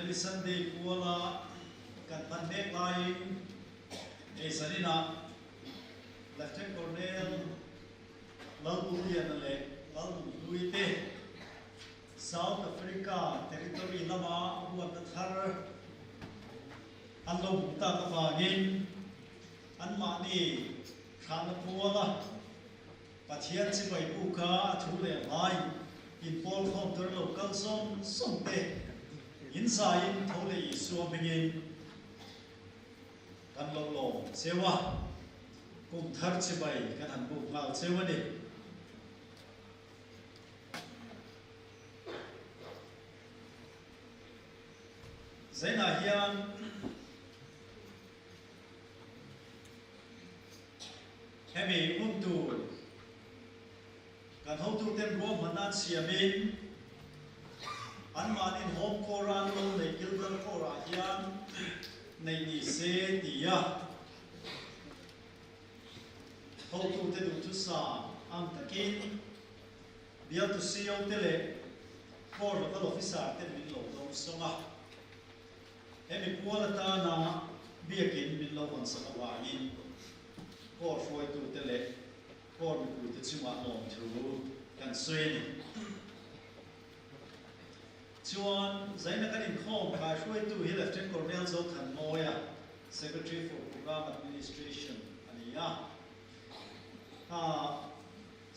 Holy Sunday kuala kan pandek lain sanina Lieutenant Colonel Lalbulian le Lalbuite South Africa territory lama buat thar anlo ta kapagin anmani khana kuala pathian si bai buka thule lai in Paul from the local song somte inside thole isu bingin kan lo sewa kum thar chi bai kan han bu ngal sewa ni zaina hian hemi untu kan hotu tem ro manan siamin anmanin home koran lo le gilgal kora hian nei ni se tia hotu te du tu sa am takin bia tu sio tele for local officer te min lo do songa emi kuala ta na biakin min lo wan sa awangin for foi tu tele for mi ku te chunga nom thu kan sueni chuan zaina kan in khom ka shoi tu hi Lieutenant Colonel zo khan moya Secretary for Program Administration ania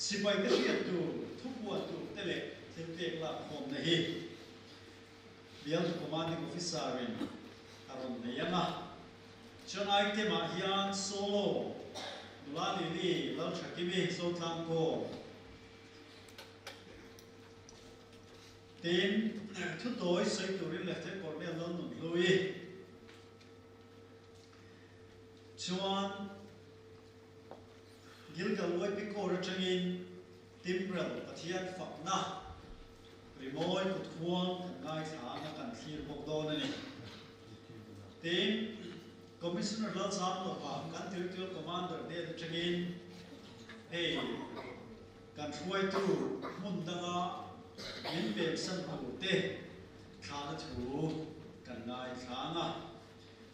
sipai te riat tu thupua tu tele thiltek la khom na hi bial commanding officer in aron ne yanga chuan ai te ma hian solo Lali li lal thakimi so tlang ko tin thu toy soi turin Lieutenant Colonel lal nun lui chuan gilgal wai piko ra changin timbrel pathian fakna rimoi kuthuang ngai tha na kan thir bok don ani tin Commissioner Lal Sam lo pa kan territorial commander de changin kan thuai tu mun danga in pe san tu te thana thu kan ngai thanga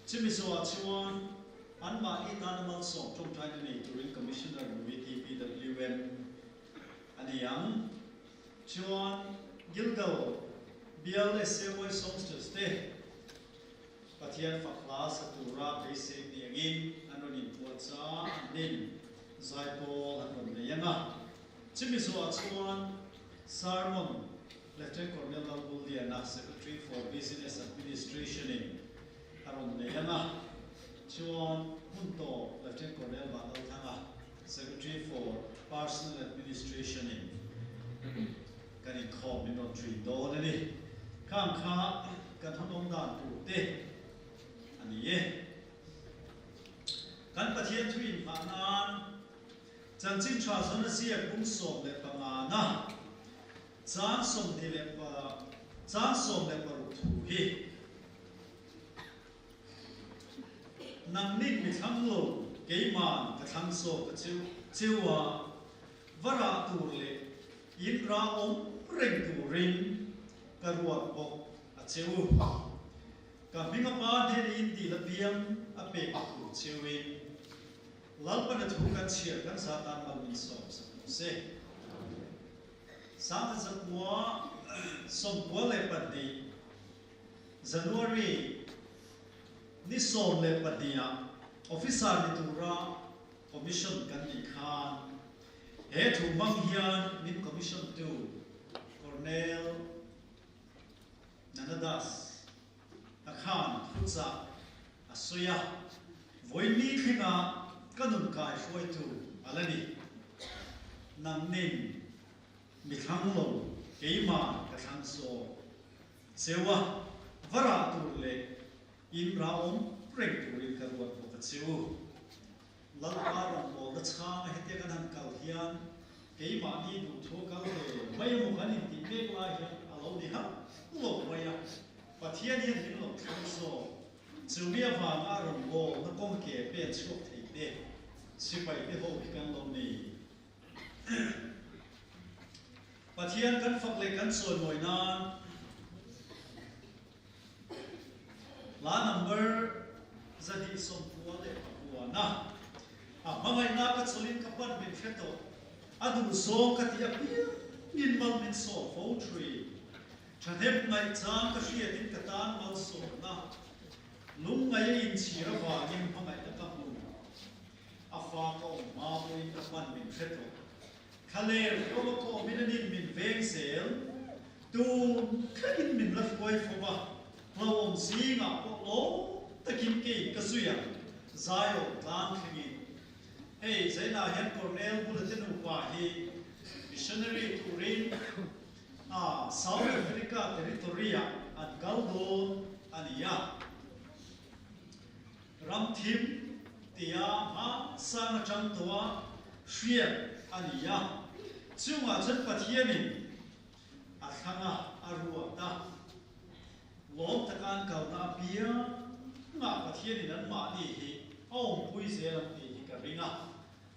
chimi so chuan anma I tan mal so trong thai ni during commissioner VTPWM aniang chuan gilgal BLSAY songsters te pathian fakla satura basic ni agin anonin puatsa nin zaipol anon leyanga chimi so chuan Sarmon Lieutenant Colonel Lalbuliana Secretary for Business Administration in aron leyanga chuan hunto Lieutenant Colonel Badal Thanga Secretary for Personal Administration in kanin khom in on three don ani kham kha kan honom dan tu te ani kan pathian thuin phanan chanchin thra zona sia kum som le pangana chan som de le pa chan som le paru thu hi nam nik mi thang lo keiman ka thang so ka chiwa vara tur le in ra om reng tu ring ka ruat bok a cheu ka minga pa de in di la piam a pe ku chewin lalpa na thu ka chia kan sa tan mal min som se sa ta zakwa som le padi January ni som le padia officer ni tura commission kan ni khan he thu mang hian ni commission tu Colonel Nanadas akhan futsa asuya voini khina kanun kai foi tu alani namnin mithanglo keima ka thangso sewa vara turle in raum reng turin karwa ko chiu lalparam ko da chang hete kan kal hian keima ni du tho kal le mai mo kan ti pe la hian alo ni ha lo waya pathian hian hin lo thangso chubia va ma ron go na kom ke pe chuk thei de sipai te ho kan lo ni pathian kan fak le kan son moina la number zadi som puwa le puwa na mangai na ka cholin ka pan min feto adu so ka ti apia min mal min so fo tree chadep ngai chang ka hria tin ka tan mal so na lung ngai in chira wa nim mangai ta ka mu afa ko ma mo in ka pan min feto khale ko minanin min veng sel tu khain min laf koi fo ba lawom singa ko lo takin ke kasuya zayo tlang khingi hey zaina hen cornell bulletin wa hi missionary to ring South Africa territoria at galdo ania ram thim tia ma sang chang towa shria ania chunga chan pathiani athanga arua ta lom takan kauna pia nga pathiani nan ma ni hi om pui se lam ti ka ringa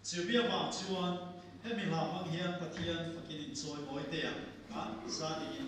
chibia ba chuan hemi la mang hian pathian fakin in choi moi te ya ka sa ni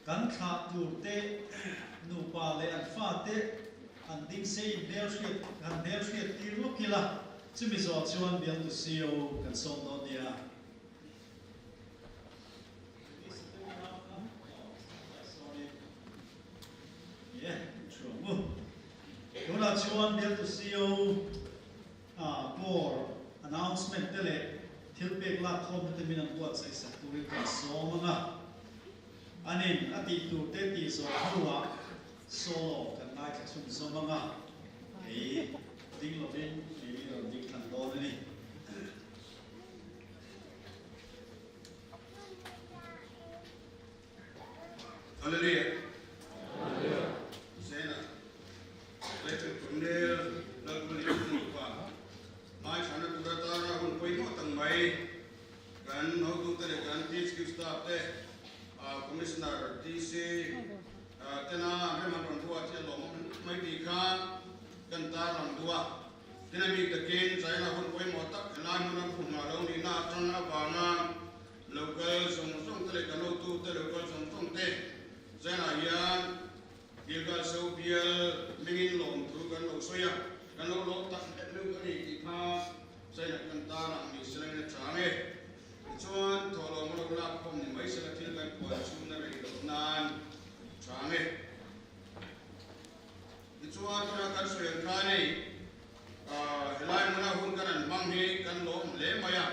kan kha tur te nu pa le an fa te an ding se in del shit kan del shit ti lo kila chimi zo chuan bian tu sio kan som do dia yeah true yona chuan bian tu sio por announcement te le thil pek la khom te min an buat sai sa tu ri kan som nga anin ati tu te ti so hawa solo kan nai ka sum so manga ei ding lo bin ei lo ding kan do ni hallelujah hallelujah sena letu tundel nal buli tu pa mai sana tu ta ra hun poi mo tang mai kan no tu te kan teach ki staff te Commissioner DC tena memang orang tua cia lom mai di kan kentar orang tua tena mi tekin saya nak pun koi motak kenal mana pun malau ni nak cana banga local song tele kalau tu tele local song te saya nak yang gilgal saubial mingin lom tu kan lo soya kan lo tak lu kan di kan saya nak kentar orang ni sering nak canggih chuan tholo mo la pom ni mai sala thil kan ko chum na ri do nan change ni chuan na kan so yang khani helai mo na hun kan mang hi kan lom le maya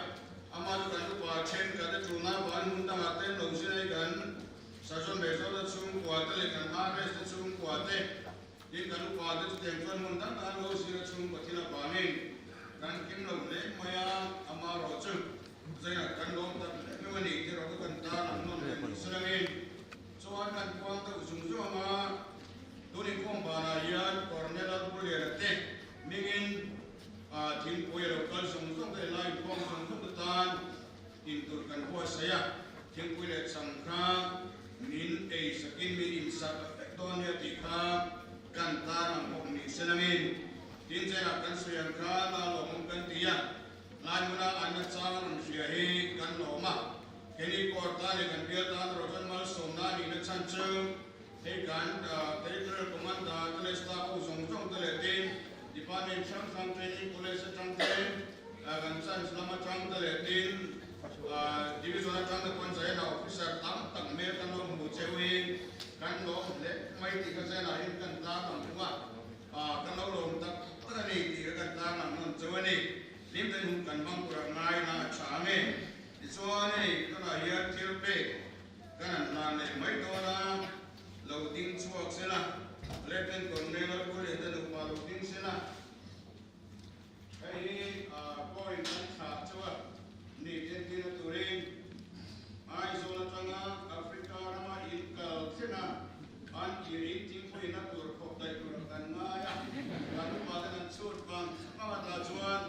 ama du kan pa chen ka de chu na ban hun ta ma te lo si nei kan sa son be so da chum ko ta le kan ma re sa chum ko te in kan pa de te kan mun ta kan lo si ra chum ko thila pa ni kan kim lo le maya ama ro chu saya kan dom tak memang ni kira kan ta nam non selangin soal qua saya tiếng quy lệ sầm kha min ei sakin min in sa tonia ti kha kan ta nang hom ni senamin tin je na kan suyan kha na lo mong kan tia lai muna an na cha nang sia hi kan lo ma keni ko ta le kan bia ta ro kan mal som na ni na chan chung he kan territorial command ta le sta ko zong zong ta le tin department chang chang training police chang training kan chan lama chang ta le tin division chang na kon sai na officer tam tak me kan lo mu chewi kan lo le mai ti ka sai na hin kan ta bang ma kan lo lom tak ta ni ti kan ta na non chewi lim den hum kan bang pura ngai na cha me so ne ko na here til pe kan na ne mai to na lo ding chuak se na le ten kon ne lo ko le ten ma lo ding se na ai point kan tha chwa ni ten tin turing ai so na tanga africa rama in kal se na an ki ri ting ko ina tur khop dai tur kan ma ya kan ma da nan chut bang ma ta chuan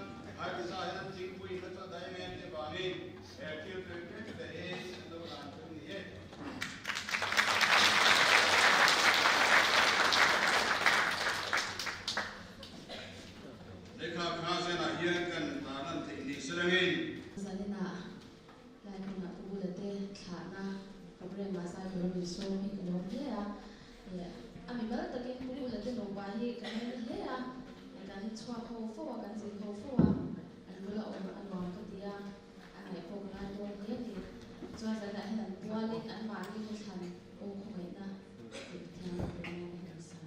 ai bi sa han ting ko ina ta dai men te ba ni til pe te e do ran tu ni e lekha kha se na hian kan ta nan te ni serangin Zanina, lai kuna ubulate thana kabre masa kero so hi kano lea ami bal take ubulate no ba hi kano lea kan chwa kho fo kan sin kho fo an bula on an wa ka dia an ai ko na do ni ni chwa zana han wali an ma ni ko than o ko mai na thang ko ni sa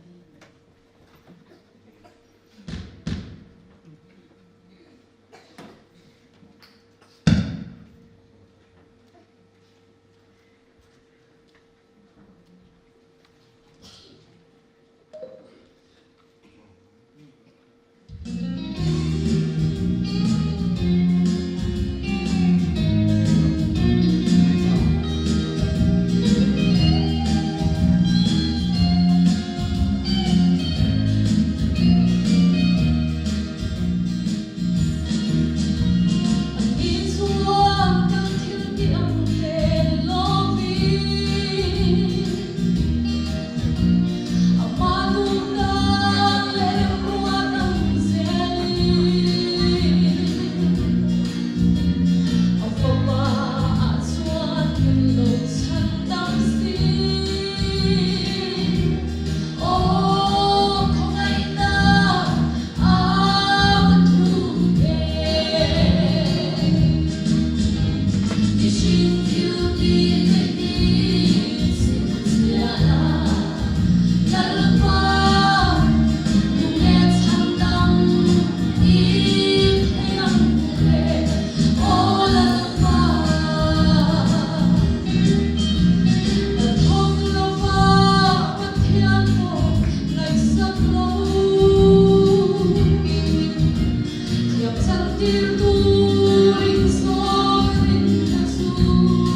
Till du ring så in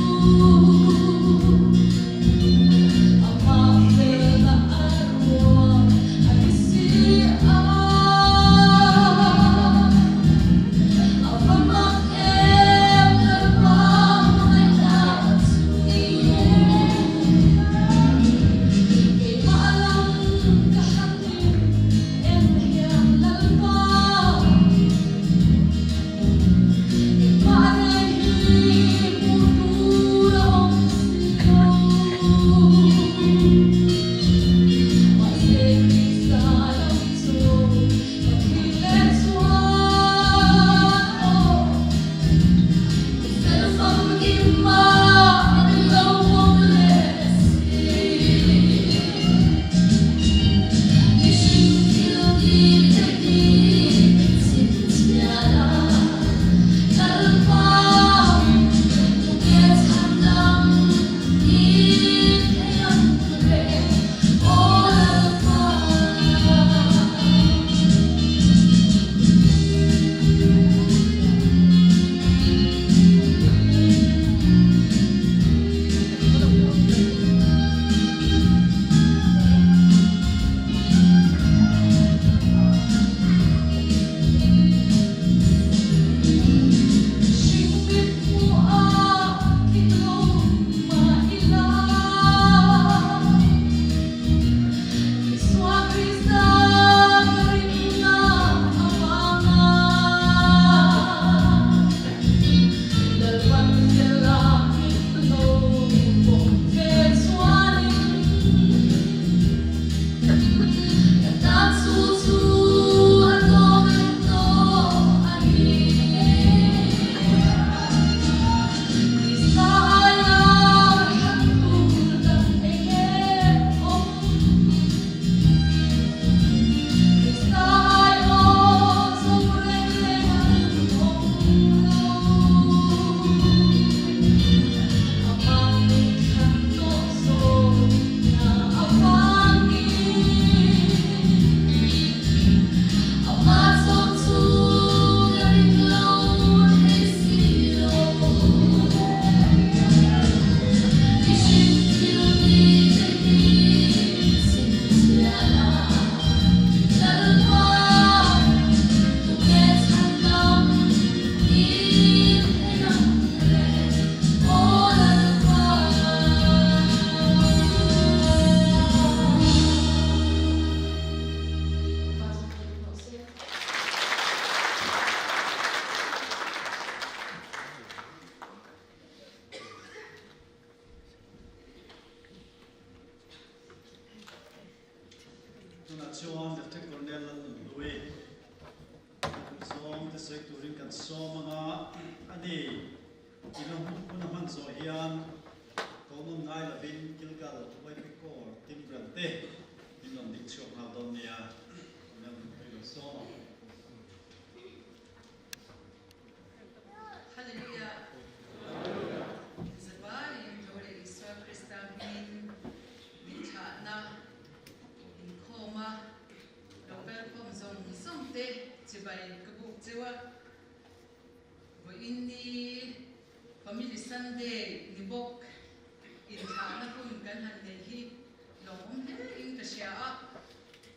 na chuan the tech cornell lan lui song the sek turin kan so manga ani ilong kuna man so hian ko mun ngai la bin kilgal wai pi ko tim brante in non dik chok ha don nia nam ri so Hallelujah. Sabari Lord Isra Krista min chana in koma local kom zong somte chibai kabuk chewa bo inni family Sunday ni bok in chana kun kan han ne hi lom he in ka sha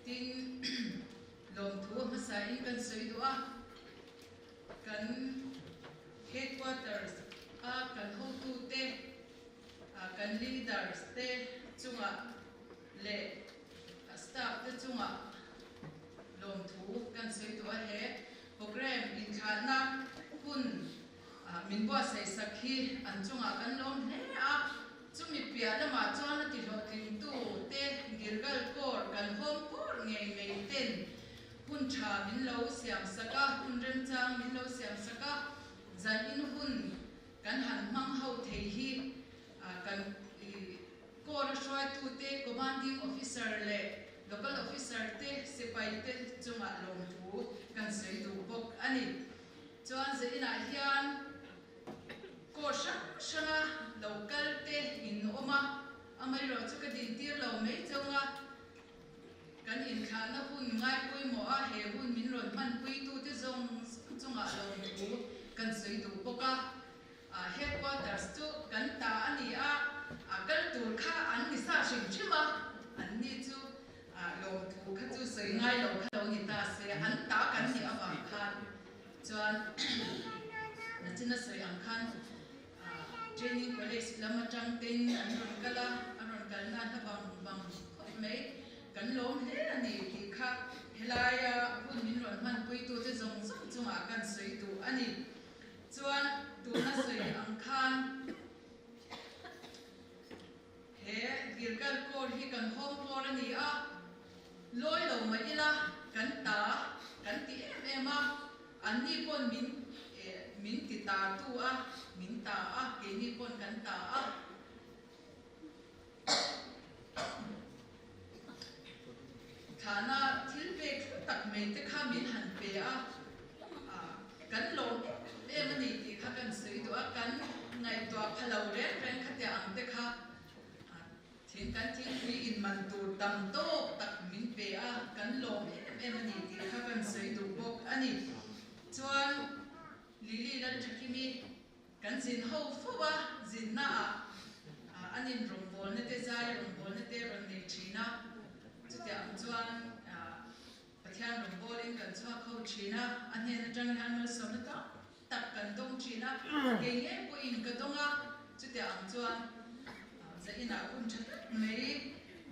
tin lom thu ma sa in kan soi do kan headquarters kan hotu te kan leaders te chunga le staff te chunga lom thu kan soi to he program in khana kun min bo sai sakhi an chunga kan lom he chumi pia da ma chona ti lo tin tu te gilgal kor kan hom kor ngei ngei ten hun tha min lo siam saka hun rem chang min lo siam saka zan in hun kan han mang ho thei hi kan kor shoi tu te commanding officer le local officer te sipai te chunga lom thu kan sei du bok ani chuan ze ina hian ko shanga local te in oma amai ro chu ka din tir lo mei chunga kan in khana hun ngai pui mo a he hun min ron man pui tu te zong chunga lom thu kan sei du boka headquarters tu kan ta ani kal tur kha an ni sa shin chima an ni chu lom thu kha chu sei ngai lo kha lo ni ta se an ta kan ni ava khan chuan na china sei ang khan training college lama tang ten an ron kala aron kal na ta bang khoi mai kan lom he ani ki kha helaya hun min ron man pui tu te zong zong chunga kan sei tu ani chuan tu na sei ang khan he gilgal kor hi kan hom kor ani loi lo mai ila kan ti em an ni pon min ti ta tu min ta ke ni pon kan ta khana thil pe tak mai te kha min han pe kan lo em ani ti kha kan sei do kan ngai to phalo ren kha te ang te kha thin kan thin ri in man tu tam to tak min pe kan lo em ani ti kha kan sei do bok ani chuan lili lan thakimi kan jin ho fowa jin na anin rom bol ne te zai rom bol ne te ron ne china chutia chuan pathian rom bol in kan chua kho china ane na tang han mal som ta tak kan dong china ke nge po in ka donga chutia chuan za ina kun chat mei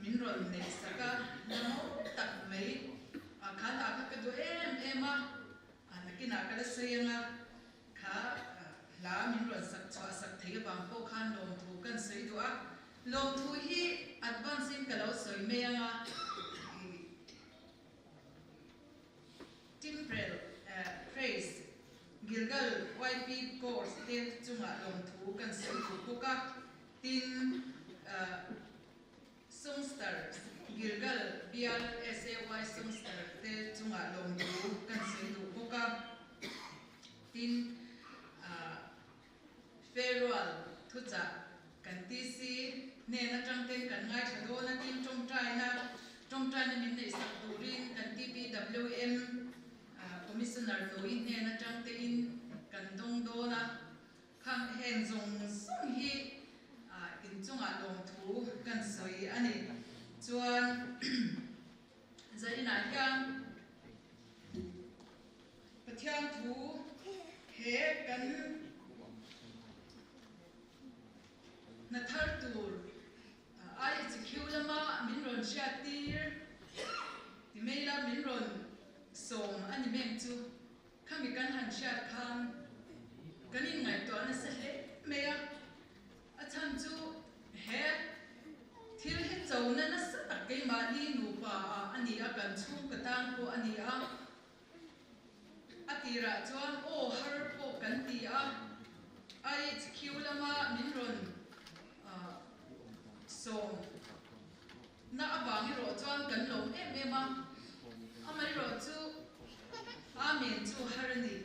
min ron ne saka namo tak mei khala ka do em nakina kala sayanga kha la min ron sak chwa sak thei bang po khan lom thu kan sei do lom thu hi advancing kalo soi me anga timbrel praise gilgal yp course te chunga lom thu kan sei thu poka tin songsters gilgal blsay songster te chunga lom thu kan sei thu poka tin farewell thucha kan ti si ne na tang ten kan ngai thado na tin trong trai na min nei sak turin kan tpwm commissioner noi ne na tang te in kan dong do na khang hen zong song hi in chunga lom thu kan soi ani chuan zaina hian pathian thu he kan na thar tur ai chikheu lama min ron sha tir ti meila min ron som ani meng chu khami kan han sha khan kanin ngai to na se he meya achan chu he thil he chau na na sa tak cái mà đi nụ pa anh ấy cần chung cái tang của anh ấy tira chuan ô har po kan ti ai khiu lama min ron so na awang ro chuan kan lom em amai ro chu amen chu harani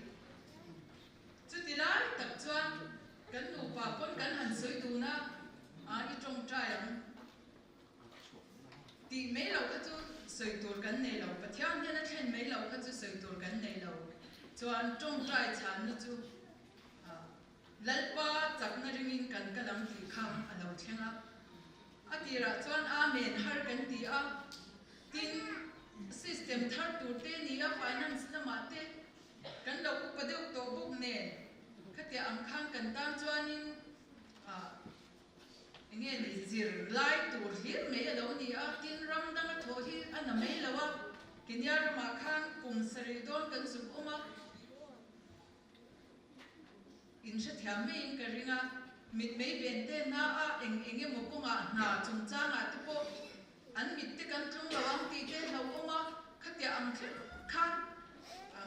chu tilai tak chuan kan nu pa pon kan han soi tu na I trong trai ang ti mấy lâu cái chu soi tur kan nei lo pathian hian a thlen mấy lâu cái chu soi tur kan nei lo chuan trong trai chan na chu lalpa chakna ringin kan kalam ti kham alo thenga atira chuan amen har kan ti tin system thar tur te ni finance na ma te kan lo ku padeu to buk ne khatia ang khang kan tam chuanin nghe ni zir lai tur hir me lo ni tin ram dang tho hi ana me lawa kinyar ma khang kum sari don kan sum oma in she thiam me in karinga mit me ben te na enge mo ko nga na chung cha nga te po an mit te kan tlung lawang ti te lo oma khatia ang khan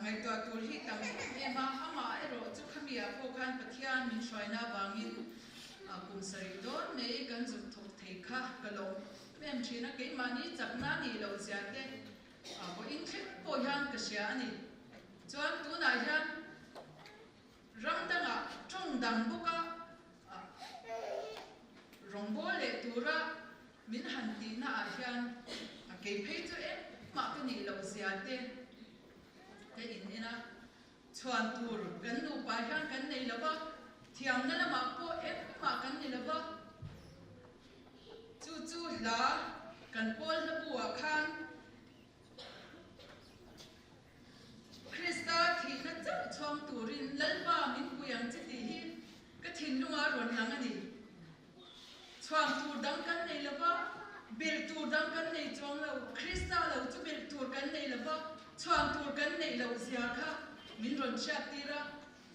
ngai to tur hi tam e ma ama ero chu khamia po khan pathian min shwaina bangin kum sari don me kan zum thok thei kha kalom mem thina ke mani chakna ni lo sia te bo in thek po yang ka sia ani chuan tu na hian ram danga trong dang boka rongbo le tura min han ti na hian ke phei chu em ma ka ni lo sia te in ina chuan tur kan nu pa hian kan nei lo ba thiam na lama po em ma kan ni lo ba chu la kan pol na buwa khan Krista thi na chang chong turin lalba min puyang chiti hi ka thin lunga ron lang ani chuang tur dang kan nei lo ba bil tur dang kan nei chong lo Krista lo chu bil tur kan nei lo ba chuang tur kan nei lo sia kha min ron chat tira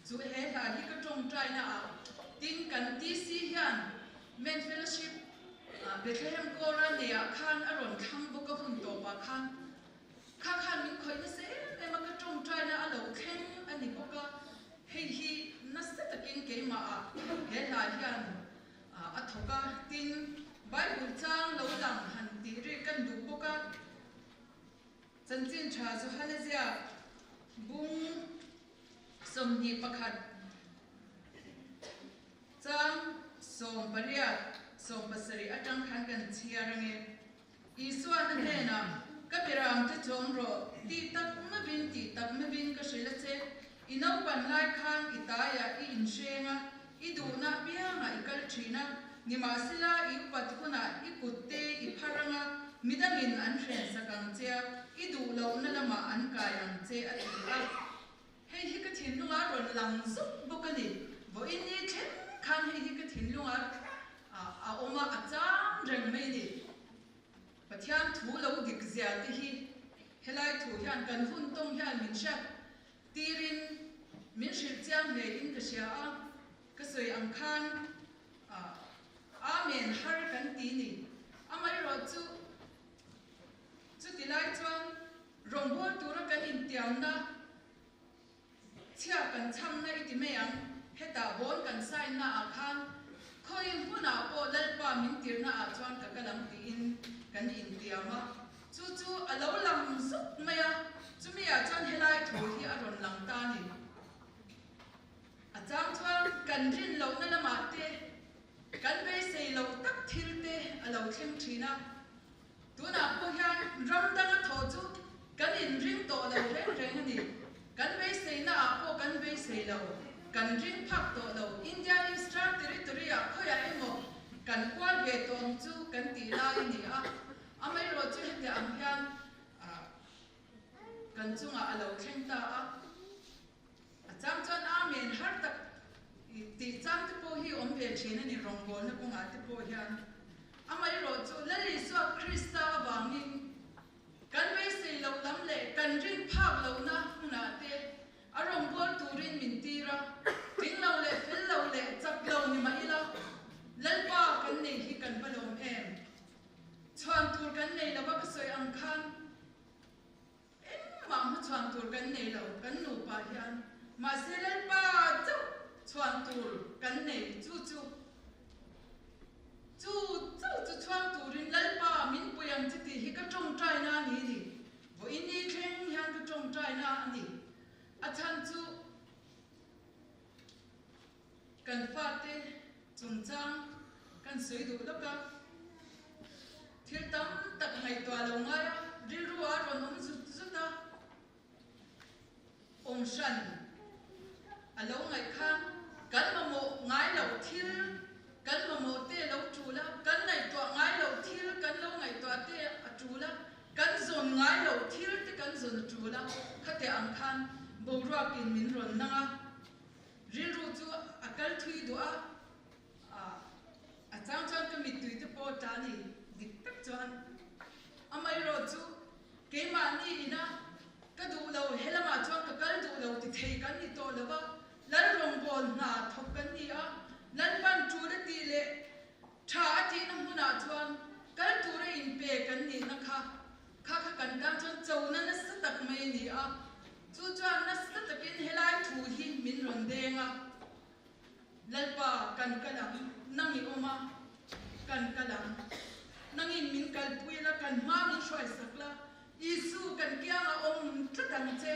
chu he la hi ka tong trai na tin kan ti si hian men fellowship Bethlehem Kora ne khan aron khang bo ka hun to pa khan min khoi na se e ma ka tong trai na alo khen ani bo ka hei hi na se ta kin ke ma he la hian a thoka tin Bible chang lo lang han ti ri kan du bo ka chan chin tha zo halazia bung som ni pakhat chang som paria som pasari atang khan kan chiarange iswa na hena kapiram te chom ro ti tak ma bin ka shila che inau pan lai khan itaya I inshenga iduna bianga ikal thina nimasila I patkuna I kutte I pharanga midangin an hren sakang che idu lo na lama an kayang che atia hei hi ka thin lunga ron lang zup bokani bo inni then khan hei hi ka thin lunga a oma acham reng mai ni pathian thu lo dik zia te hi helai thu hian kan hun tong hian min sha tirin min shil chiang le in ka sia ka soi ang khan amen har kan ti ni amai ro chu tilai chuan rongbol tura kan in tiam na chia kan cham na iti me ang heta bon kan sai na khan khoi huna po lalpa min tir na chuan ka kalam ti in kan in tiama chu alo lam sup maya chumia chuan helai thu hi aron lang ta ni acham chuan kan rin lo na lama te kan be sei lo tak thil te alo thleng thina tuna po hian ram dang tho chu kan in ring to lo reng ani kan be sei na po kan be sei lo kan ring phak to lo India Eastern Territory khoya emo kan kwal ve tom chu kan ti lai ni amai ro chu hete ang hian kan chunga alo thleng ta acham chuan amen har tak ti chang te po hi om ve thina ni rongbol na ko nga te po hian amai ro chu lali so Krista awangin kan be sei lo lam le kan ring phak lo na huna te arong bol turin min tira ting lo le fel lo le chak lo ni ma ila lalpa kan nei hi kan palom em chuan tur kan nei nei lava ka soi ang khan em ma chuan tur kan nei lo kan nu pa hian ma selal pa chu chuan tur kan nei chu chuan turin lal pa min puyang chi ti hi ka tong trai na ni ni vo in ni thleng hian ka tong trai na ani a chan chu kan fa te chung chang kan soi du lo ka thil tam tak ngai twa lo ngai ril ru a ron om zu ta om shan a lo ngai khan kan ma mo ngai lo thil kan ma mo te lo chu la kan ngai twa ngai lo thil kan lo ngai twa te a chu la kan zon ngai lo thil te kan zon chu la khate ang khan bo ra kin min ron na ril ru chu a kal thui do a chang chang ka mit tui te po ta ni dik tak chuan amai ro chu ke ma ni ina ka du lo helama chuan ka kal du lo ti thei kan ni to lova lal rong bol na thok kan ni a lan ban chu de ti le tha ti na huna chuan kal tu re in pe kan ni na kha kan kan chuan chau na na sa tak mai ni a chu chuan na sa takin helai thu hi min ron denga lalpa kan kalang nangi oma kan kalang nangi min kal puila kan ma min shoi sakla isu kan kya om tatan che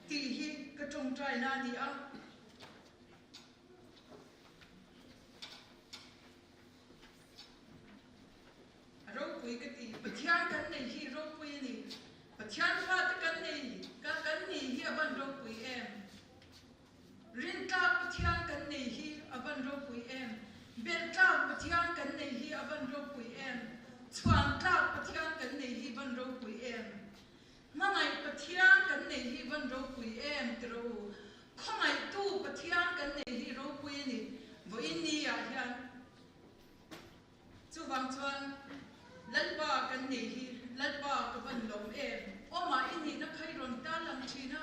ti hi ka tong trai na ni a ro pui ka ti pathian kan nei hi ro pui ni pathian fa ta kan nei ka kan ni hi aban ro pui em rin ta pathian kan nei hi aban ro pui em bel ta pathian kan nei hi aban ro pui em chuan ta pathian kan nei hi ban ro pui em mangai pathian kan nei hi ban ro pui em tro khongai tu pathian kan nei hi ro pui ni vo in ni ya hian chu wang chuan lalpa kan nei hi lalpa ka ban lom em oma in ni na khai ron ta lam thina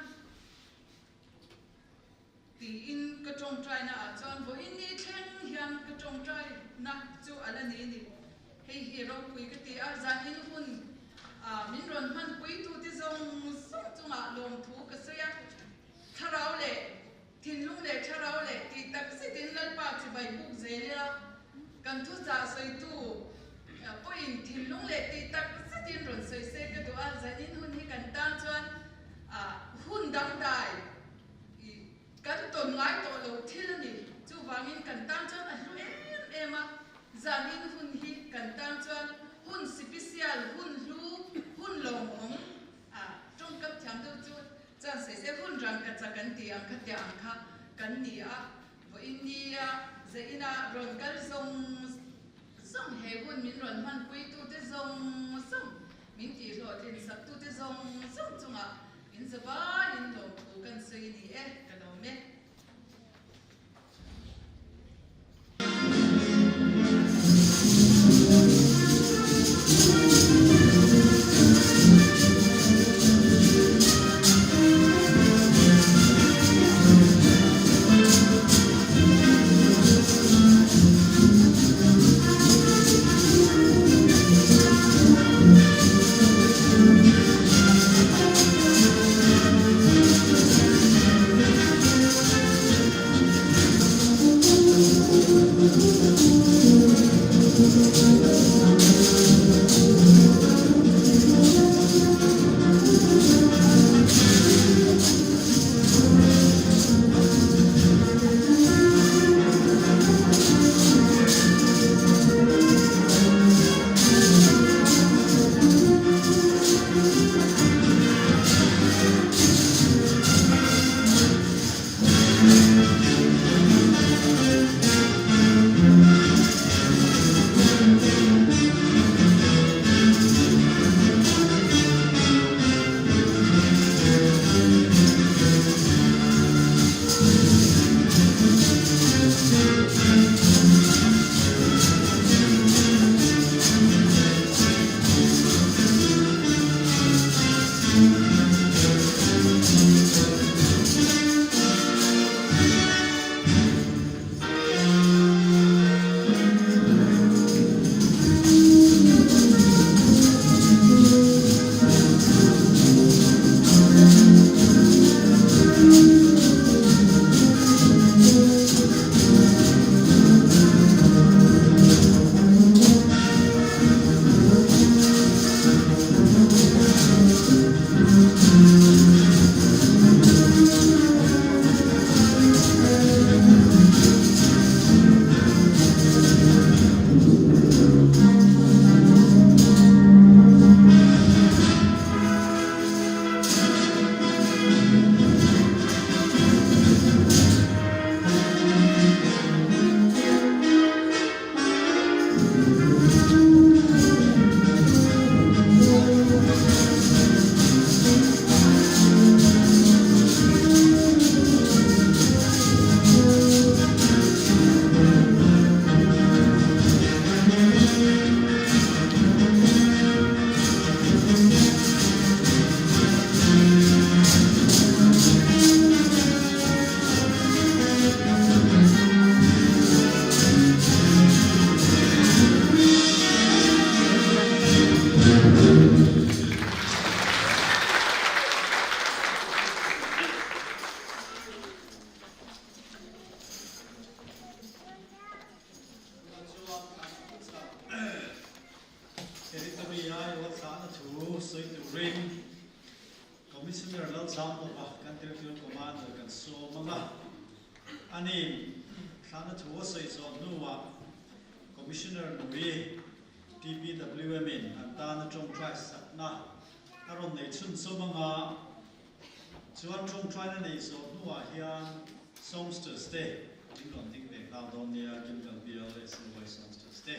ti in ka tong trai na a chuan vo in ni thleng hian ka tong trai na chu ala ni ni hei hi ro pui ka ti a zan in hun min ron man pui tu ti zong som chunga lom thu ka soya tharau le thin lung le tharau le ti tak si tin lalpa chi bai buk zela kan thu za soi tu point thin lung le ti tak si tin ron soi se ka tu a zan in hun hi kan tan chuan hun dang dai kan ton ngai to lo thil ni chu wangin kan tan chuan a hlu em a zanin hun hi kan tan chuan hun special hun hlu hun long ong trong cấp thiam do chu chan se hun rang ka cha kan ti ang khatya ang kha kan ni a vo india ze ina ron kal zong he hun min ron man pui tu te zong som min ti ro tin sap tu te zong som chunga in zaba in lo tu kan sei ni kan lo me Territory ai wat sana thu soi tu ring commissioner lal sam to ba kan territorial commander kan so manga ani sana thu soi so nuwa commissioner nui TPWM in antana trong try satna aron nei chun so manga chuan trong try na nei so nuwa hian songsters te ingon ding le laudonia gimgal bial SY songsters te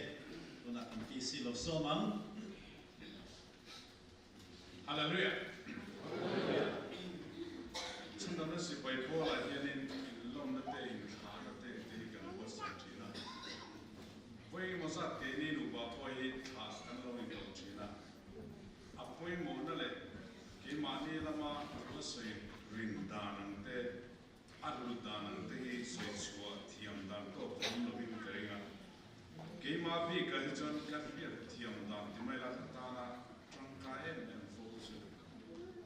Una antisi lo somang. Hallelujah. Chunda na si pai po la hian in lom na te in kha na te kan ko sa china. Poi mo sa ke ni nu ba poi kha kan lo in lo china. A poi mo na le ke ma ni la ma lo soi rin da nang te alu da nang te hi soi chua thiam dan to kom lo bin krenga. Ke ma bi ka hi chon kan bi thiam dan ti mai la ta na trong ka em focus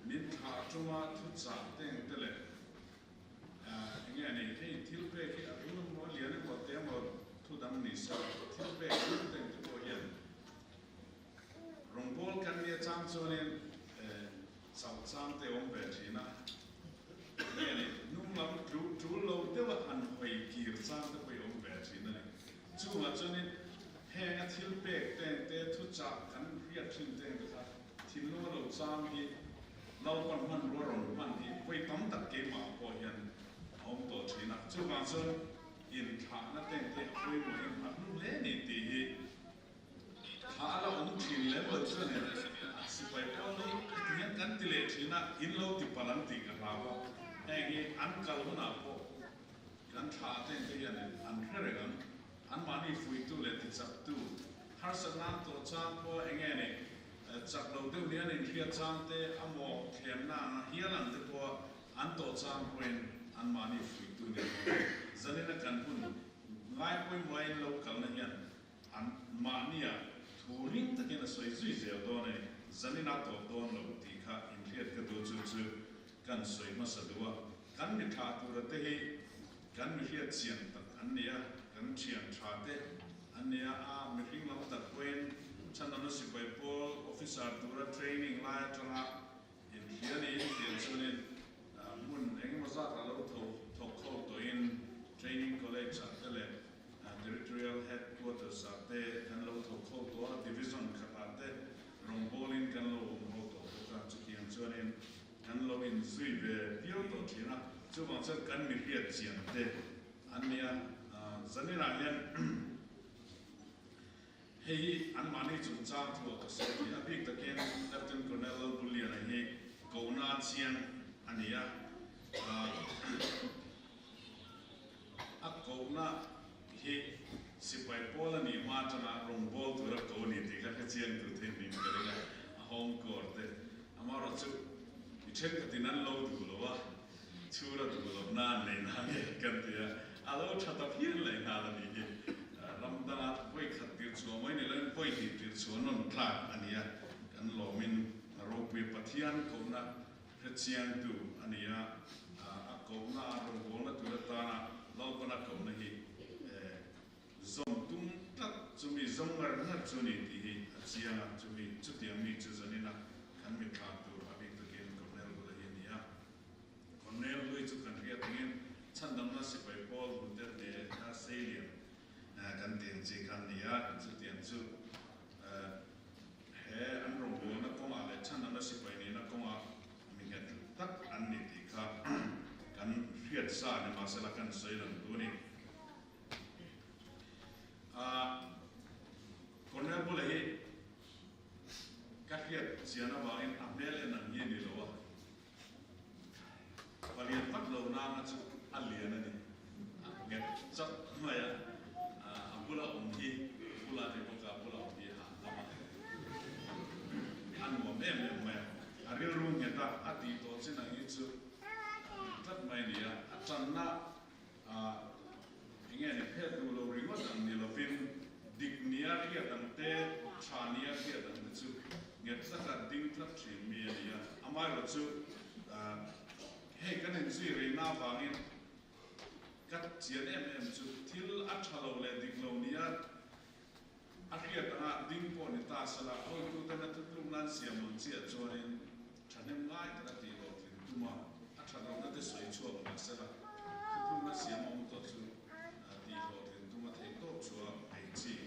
min tha chuma thu cha teng te le nge nei hei thil pe ki a lu mo lian ko te mo thu dam ni sa thil pe ki teng te ko hian rong bol kan ni chang chonin sau chang te om pe thina nge nei nung lam chu lo te wa an hoi kir chang te ko om pe thina chu ma chonin heng a thil pek teng te thu chak kan riat thin teng ta thil lo lo cham hi lau kon man ro ron man hi poi tam tak ke ma ko hian om to thina chu ma chon in tha na teng te poi mo in ha nu le ni ti hi tha la om thin le lo chon ne si pai ko ni hian kan ti le thina in lo ti palan ti ka ha ba heng hi an kal na ko kan tha teng te hian an khere gan an mani fui tu le ti chak tu har sanam to chang po enge ne chak lo tu ne in khia chang te amo khem na na hialang te po an to chang poin an mani fui tu ne zanena kan pun ngai poi moi lo kal na hian an mania thuring ta ke na soi zui ze do ne zanena to don lo ti kha in khia ka do chu chu kan soi ma sa duwa kan ni tha tu ra te hi kan mi khia chian tak an nia kan chian tha te ania a mi hring lam tak poin chan na si pai pol officer tura training la tanga in hian in tian chunin mun eng ma za ka lo tho kho to in training college at le territorial headquarters at te kan lo tho kho to division kha te rong bolin kan lo ho to ka chu kian chunin kan lo in sui ve pio to thina chu ma chan kan mi hiat chian te ania zanira hian hei an mani chung chang thu ka se ti a big taken Lieutenant Colonel Bulian hi kona chian ania a kona hi sipai pola ni ma chana rong bol tu ra ko ni ti ka chian tu the ni ka a home court te amara chu i chen ka tinan lo du lo wa chura du lo na nei na ge kan ti alo chata phian le na la ni hi ramdana poi khat tir chu mai ne len poi ti tir chu non tla ania kan lo min ro pi pathian ko na chiang tu ania a ko na ro ko na tu ta na lo ko na ko na hi zom tum tak chu mi zom mar na chu ni ti hi chiang chu mi chu tiang mi chu zanina kan mi kha tu a bi to ken ko nel ko la nia ko nel lui chu kan ria tingen chan dam na si pai pol bu der de na sailing kan tiền chi kan nia chu tiền chu he an ro bo na ko ma le chan na si pai ni na ko ma mi ngat tak an ni ti kha kan riat sa ne ma sa la kan sai lan tu ni chiana bangin amel en ye ni lo Palian pat lo na chu alian ani get chap maya ambula umhi pula te boka pula umhi ha ama an mo me maya aril ru ngeta ati to china ngi chu tat mai ni ya channa inge ne phe tu lo ringo dang ni lo fin dignia ria dang te chania ria dang chu nget sa ka ding tlap chi mi ya amai lo chu hey kan en sui reina bangin kat chian em chu thil a thalo le diklo nia a ria tana ding po ni ta sala oi tu ta na tu nan siam mon chia chuanin thanem ngai ta ti lo tin tuma a thalo na te soi chuak ma sala tu na siam mon to chu ti lo tin tuma thei to chua ai chi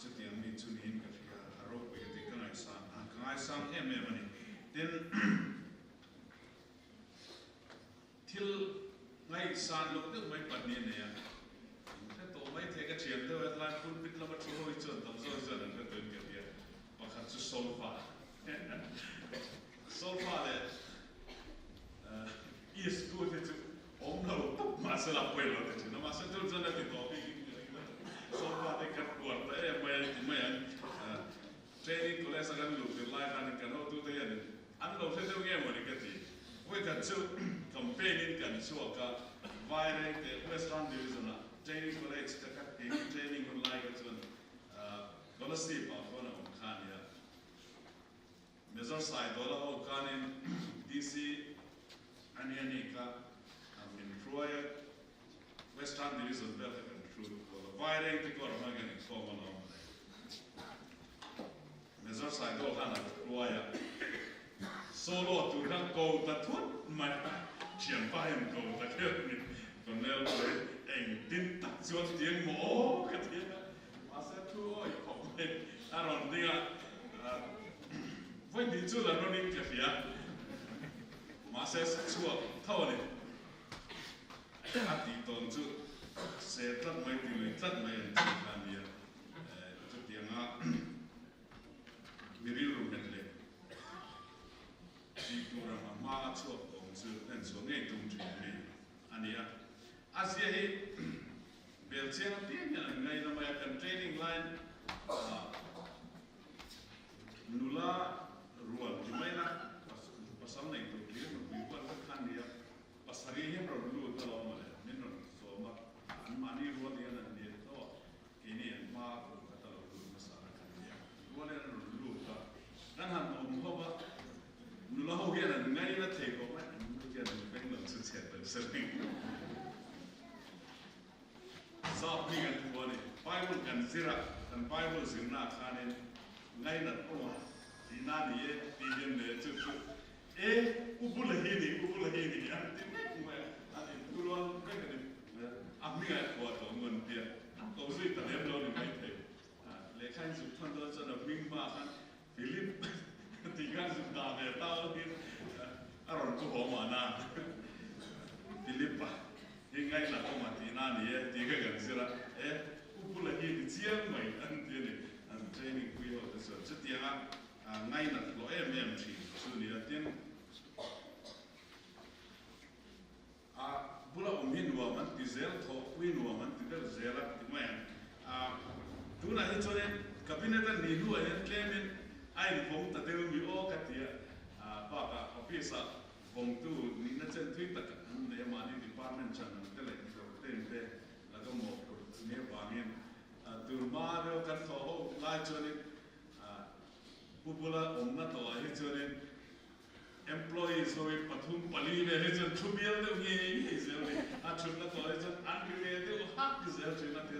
chu tiang mi chu nin ka ria aro pe ti kanai san em ani then til ngay san lúc tức mấy bận niên này à, thế tổ mấy thế cái chuyện đó là phun bít là mất thôi chọn tầm rồi là cái đơn cái gì, mà khát chút solfa này, is good thì ông nào tụt mà sẽ làm quên rồi thì nó mà sẽ tụt ra thì tổ bị solfa thì cắt quạt đấy mấy anh training của lại sang cái lúc thì lại cái nó tụt thế này, anh lâu thế đâu nghe mà cái gì với cái chỗ campaigning cái chỗ cái vài cái Western Division là training của lại cái training của lại cái chỗ đó là gì bảo con ông Khan ya Major side đó là ông Khan in DC anh em này cái mình Troy Western Division đó là cái chỗ vài cái cái mà cái này có mà nó Major side đó là Troy ya solo tu đang cầu ta thuốc mà triển khai em cầu ta kia mình còn nếu với anh tin tắc chuột tiếng mổ cái tiếng mà sẽ thu ôi khổng lên à rồi đi à với đi chú là nó đi cái phía mà sẽ chuột thâu này à đi tồn chú sẽ tắt mấy anh làm gì chút tiếng à mình đi rồi mình lên đi tu ra mà ma chuột cũng chưa nên số ngày tung chuyện này anh ấy Asia hi Belgium tiếng là ngày nó mới cần training line nula ruột thì mấy na pasal này tụi kia mà bị quan các khăn đi pasari hi rồi luôn tao mà nên nó số mà anh mà đi ruột thì anh đi đó cái này mà cái tao luôn mà sao cái này ruột này nó luôn ta đang hàng ông họ ba nula hậu kia là ngay nó thấy có mấy kia là bên lần sự chết bên sự tình sao điกันตัวนี่Bibleกันสิระกัน Bible สินะคานี่ไงนั่นโอ้ทีน่านี่ทีเห็นเลยจุดอุบุลฮีนี่อันที่ไม่คุ้มอันนี้กุลวันไม่กันนี่อันนี้ไงตัวตัวเงินเปียตัวสุดแต่เลี้ยงเรานี่ไม่เท่เลขาสุดท่านตัวจะนับวิ่งมาคันฟิลิปที่กันสุดตาเนี่ยตาที่อารมณ์กูหัวมานะฟิลิปปะยังไงล่ะก็มาที่นั่นนี่ที่กันสิละอุปละฮีที่เชี่ยไม่อันที่นี่อันเทรนนิ่งคุยเอาแต่ส่วนจุดยังไงน่ะเราที่ส่วนนี้ที่บุรุษมีนัวมันที่เซลทอคุยนัวมันที่เดลเซลที่ไม่ตัวนั้นที่ชนกับพี่นั่นนี่นัวเนี่ยเคลมินไอ้ผมตัดเดิมมีโอกัดที่ป้ากับออฟฟิศผมตู้นี่นั่นเช่นที่ตัดเนี่ยมาในดีพาร์ตเมนต์ฉันนั่นก็เลยที่เราเต้นเต้แล้วก็หมดเนี่ยบางเนี่ยตัวมาเรื่องกันท้อไล่ชนผู้บุรุษองค์นั้นตัวที่ชนemployees so we pathum pali me he jan thubial de ye zel ni a chunna to he jan an ge de hak zel china te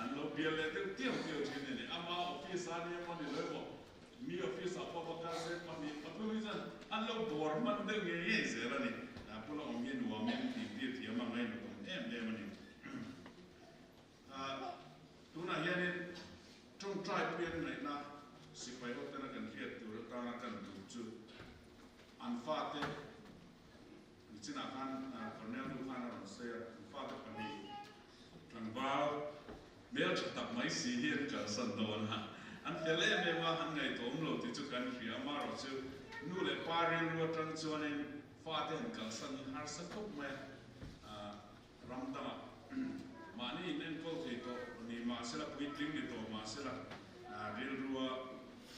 an lo bial le te tio chine ni ama office ani mo ni levo mi office apa ka se pa mi pathum jan an lo bor man de ye zel ni a pula om ye no men ti ama ngai no ni tuna ye ni trong trai pien nei na si pai ho te na kan fiat tu ta na kan tu chu Anfate, di sini akan Cornel Dukan orang saya anfate pani, tanggal, biar cetak mai sihir ke sandona, an tele me ma han ngai tom lo ti chu kan ria ma ro chu nu le parin ro tang chuanin fa ten kal san har sa khop me ram ta ma ni nen ko thei to ni ma sela pui tling ni to ma sela ril ruwa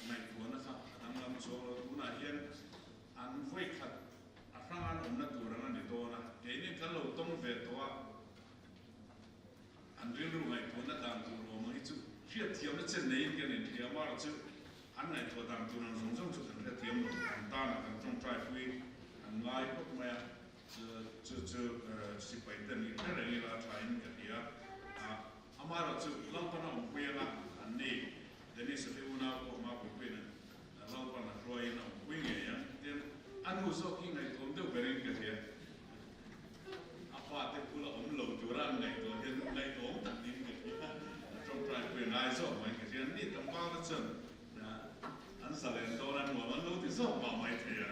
mai ko na kha ang lam cho tu na hian an voi khat a rang an om na tu rang an ni to na ke ni kan lo tong ve to an ril ru mai ko na dang tu ro ma hi chu hiat thiam na chen nei ke ni thia ma chu an nai to dang tu na zong zong chu kan ka thiam lo an ta na kan tong trai pui an ngai ko ma chu si pai ten ni ka re la trai ni ka dia amaro chu lampana om pui na an nei denis le una ko ma ko pui na lampana roi na pui nge ya ten anu so ki ngai tom de berin ka dia apa te pula om lo tu ran ngai to hian ngai to om tak din ka dia trong trai pui ngai so mai ka dia ni tam pa na chen an sa le to ran mo man lo ti so ma mai the ya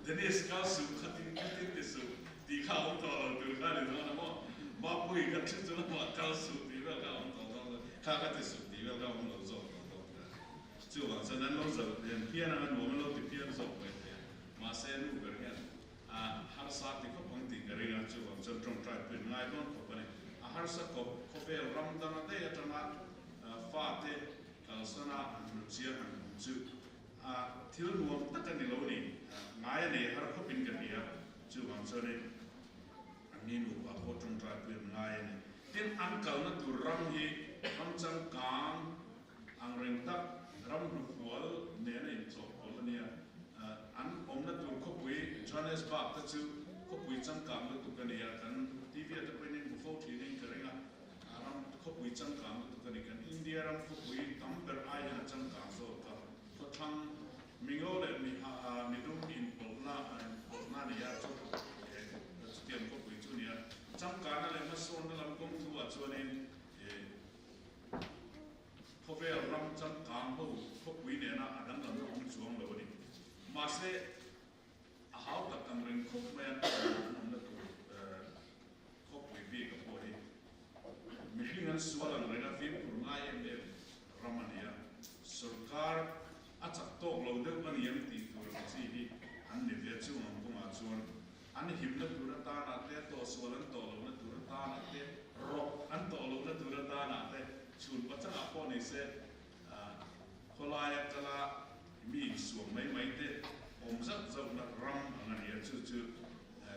denis ka su khatin ti su ti kha om to tu kha le no na mo ma pui ka chu chu ma ka su ti ba ka om to ka ka ti su ti ba ka om lo zo to chu wa san nan lo zo len pian an mo lo ti pian zo mai te ma se nu ga hian har sa ti ko pang ti ga ri ga chu wa san trong trai pin ngai don ko ne har sa ko ve ram da na te ta na fa te kal sana an chia an chu thil nuam ta ka ni lo ni ngai ne har ko pin ga dia chu wa san ne ni nu ba ko trong trai pin ngai ne tin an kal na tu ram hi ram chang kang ang reng tak ram ru wal ne ne so ko ne an om na tu ko pui jones ba ta chu ko pui chang kang na tu ka ne ya kan tv ta pe ne bu fo thi ne ka renga ram ko pui chang kang na tu ka ne kan india ram ko pui tam ber ai na chang kang so ka ko thang mingo le mi dum in polna ne ya chu tiam ko pui chu ne chang kang na le ma son na lam kong tu a chu ne ko ve ram chang kang ho ko pui ne na adang lam ong chuang lo ni ma se a hau ta kam ren ko me an na tu ko pui bi ka po hi mi hingan sualan rena fi pur ngai em de ramania sarkar a chak tok lo de ban yam ti tu chi hi an ni ve chu ngam ko ma chuan an him na tu ra ta na te to sualan to lo na tu ra ta na te ro an to lo na tu ra ta na te chun pa cha po ni se kholaya chala mi suam mai te om zat zau na ram an ya chu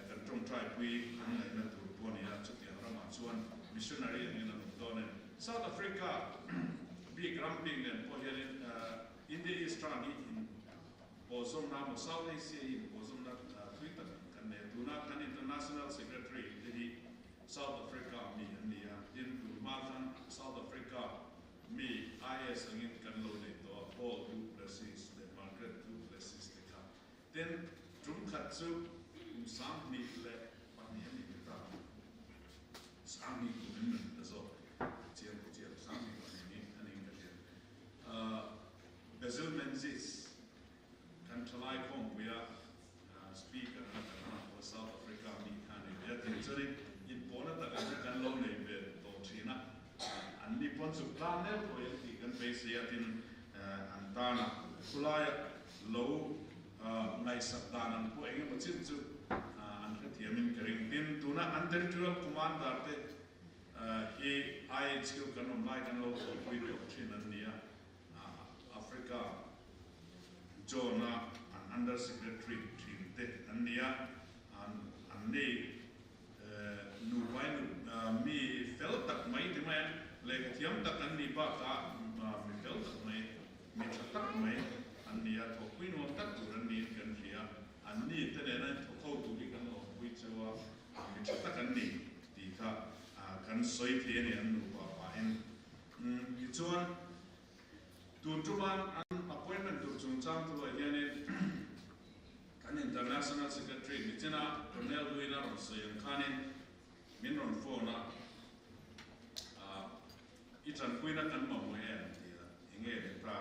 kan trong trai pui an ngai na tu po ni ya chu ti ram ma chuan missionary ni na don South Africa big ramping and po here in the eastern in Bozom na mo South Asia in Bozom na Twitter kan ne tu na kan international secretary di South Africa mi India in tu Martin South Africa mi IS angin kan lo ne to Paul du Plessis the Margaret du Plessis the ka then drum khatsu sam ni le pan ni ni ta sam ni ku men da so chiam sam ni ni ani ka Basil Menzies kan thalai khom puya speaker na kan South Africa mi kan ni ya tin chari in pona ta kan lo nei be to thina an ni pon su plan ne ko ya ti kan be se ya tin an ta na kulaya lo ngai sap ta nan ko eng mo chin chu an ka thiamin kering tin tuna an territorial commander te he ai skill kan on lai kan lo ko pui do thin an nia Africa Jonah an under secretary team te an nia an nei nu vai nu mi fel tak mai ti mai le thiam tak an ni ba ka mi fel tak mai mi tak mai an nia to pui no tak tu ran ni kan ria an ni te ne na to ko tu ni kan lo pui chawa mi tak an ni ti ka kan soi the ne an nu ba in i chuan tu tuman an appointment tu chung chang tu hian kan international secretary ni chena Colonel Luina ron sayang khanin min ron phone i chan kuina kan ma mo he inge pra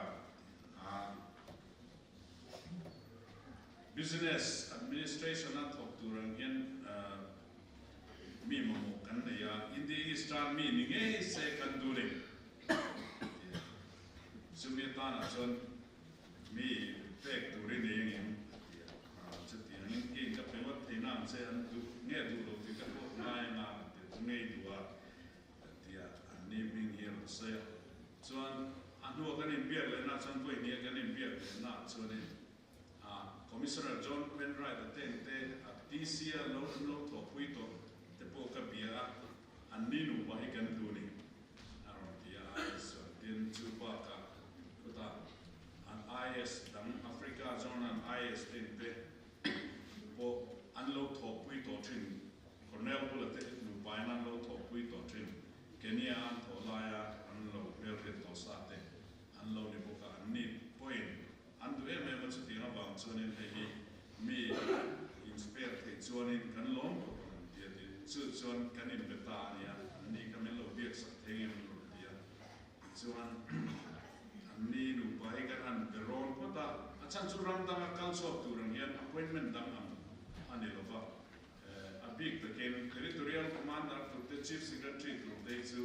business administration na thok turang hian mi mo kan ne ya in the eastern mi ni nge se kan du le ta là chọn mi tech tu rin này em chất tiếng những cái các bên mất thế nào sẽ ăn tu nghe tu đầu thì các bộ ngay mà tu nghe tu thì anh em mình hiểu sẽ chọn anh mua cái niệm biết lên na chọn tuổi này cái niệm biết lên na chọn này Commissioner John Wainwright attended TCA low to Puito the Boca Bia and Ninu Wahigan Luni around the eyes in Chubaka an IS Dang Africa zone and IS in the Bo unload to Puito Trin Cornell Bullet Nubina low to Puito Trin Kenya and Tolaya unload Melvin Tosate unload the Boca and Need Point anh tụi em vẫn sẽ tiếng vang cho nên thấy mi inspire thấy cho nên cần lom thì sự cho cần im beta này anh đi cái mình lâu biết sắc thế em rồi thì cho anh đi nụ bài cái anh cái role của ta anh chẳng chú ram đang cần sop tu rằng hiện appointment đang anh đi lâu a big the game territorial commander to the chief secretary to the chú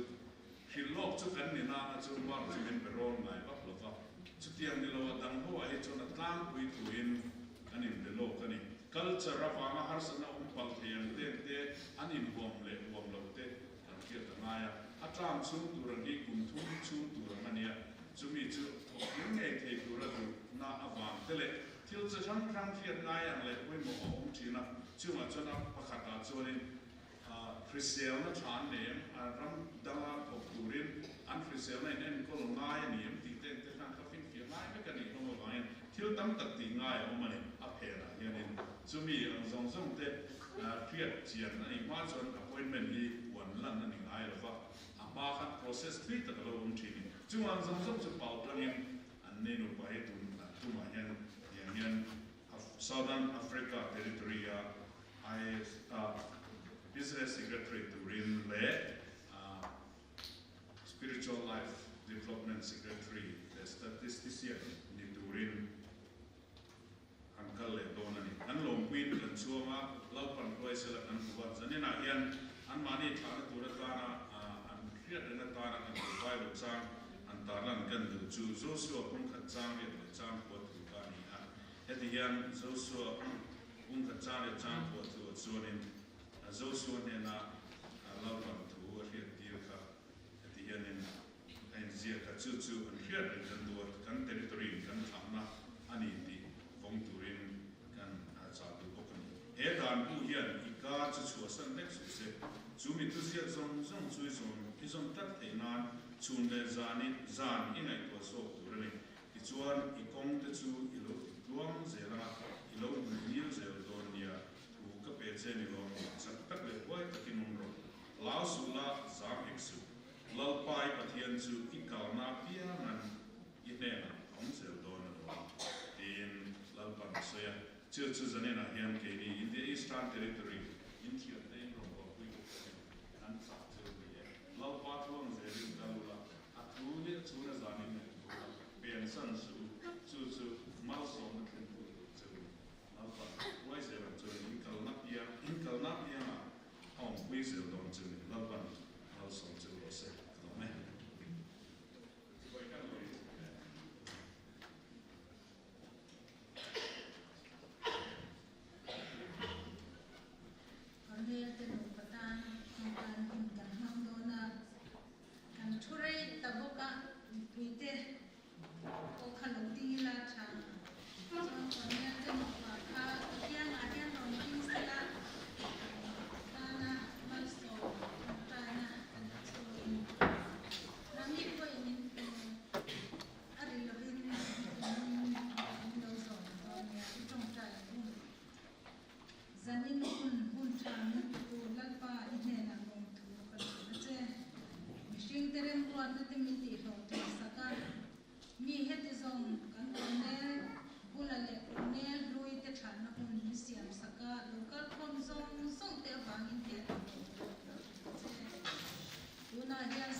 khi lok chú cần ni na chú mar chú mình cái role này bắt lâu chút tiếng đi lâu đằng hoa ấy cho nó tăng quý tuin anh em để lâu cái này culture ra phá har sana pal thiang te anh em gom lâu te anh kia ta ngay tram chung tu rằng đi cùng thu chung tu rằng anh em chú mi chú những ngày thì tu rằng na avang te lệ thiếu cho răng phiền ngay anh lệ quên một ông chỉ na chú mà cho nó phát khát cho nên Christian nó chán niệm ram đăng học tu rin anh Christian này nên có lòng ngay niệm thì tên ngay cái cái này không có vậy thiếu tấm tật thì ngay ông này áp hệ là như nên chú mi dòng dòng thế phiền chuyện này mà chọn appointment đi quần lần này ngay rồi vậy mà các process tweet tất cả lâu ông chỉ chú anh dòng dòng chú bảo rằng anh nên nó phải tu mà hiện Southern Africa Territory Business Secretary to rin lệ Spiritual Life Development Secretary statistician ni turin an kalle donani an long queen kan chuama laupan koi sela kan kuwa zanina hian an mani thana turatana an khiat na tana kan vai lo chang an talan kan du chu Joshua pung khat chang le chang ko tu ka ni a heti hian Joshua pung khat chang le chang ko tu chuanin Joshua ne na laupan tu riat tir ka heti hian in anh zia cả chú anh khiết anh cần đuổi cần territory cần thằng na anh đi phong turin cần trả được bốc anh hết đàn bu hiền ika chú sân next sẽ chú mình tu zia zong chui zong cái zong tất thể nan chun để zan in này có số turin này cái chuan cái công te chú ilo tuang zela ilo nhiều zel don nia tu cái bề trên ilo sắc tất lệ quay tất cái nông rồi lão sula zam exu lalpai pathian chu ikalna pia man inena ong sel don do in lalpan soya chu zanena hiam ke ni in the Eastern Territory in thia te ro ko pui an sa chu ye lalpa thuang zerin kalula athu le chu na zanin pen san chu mal so na ken pu chu lalpa wai se ra chu ikalna pia ong pui sel don chu lalpan mal so chu lo se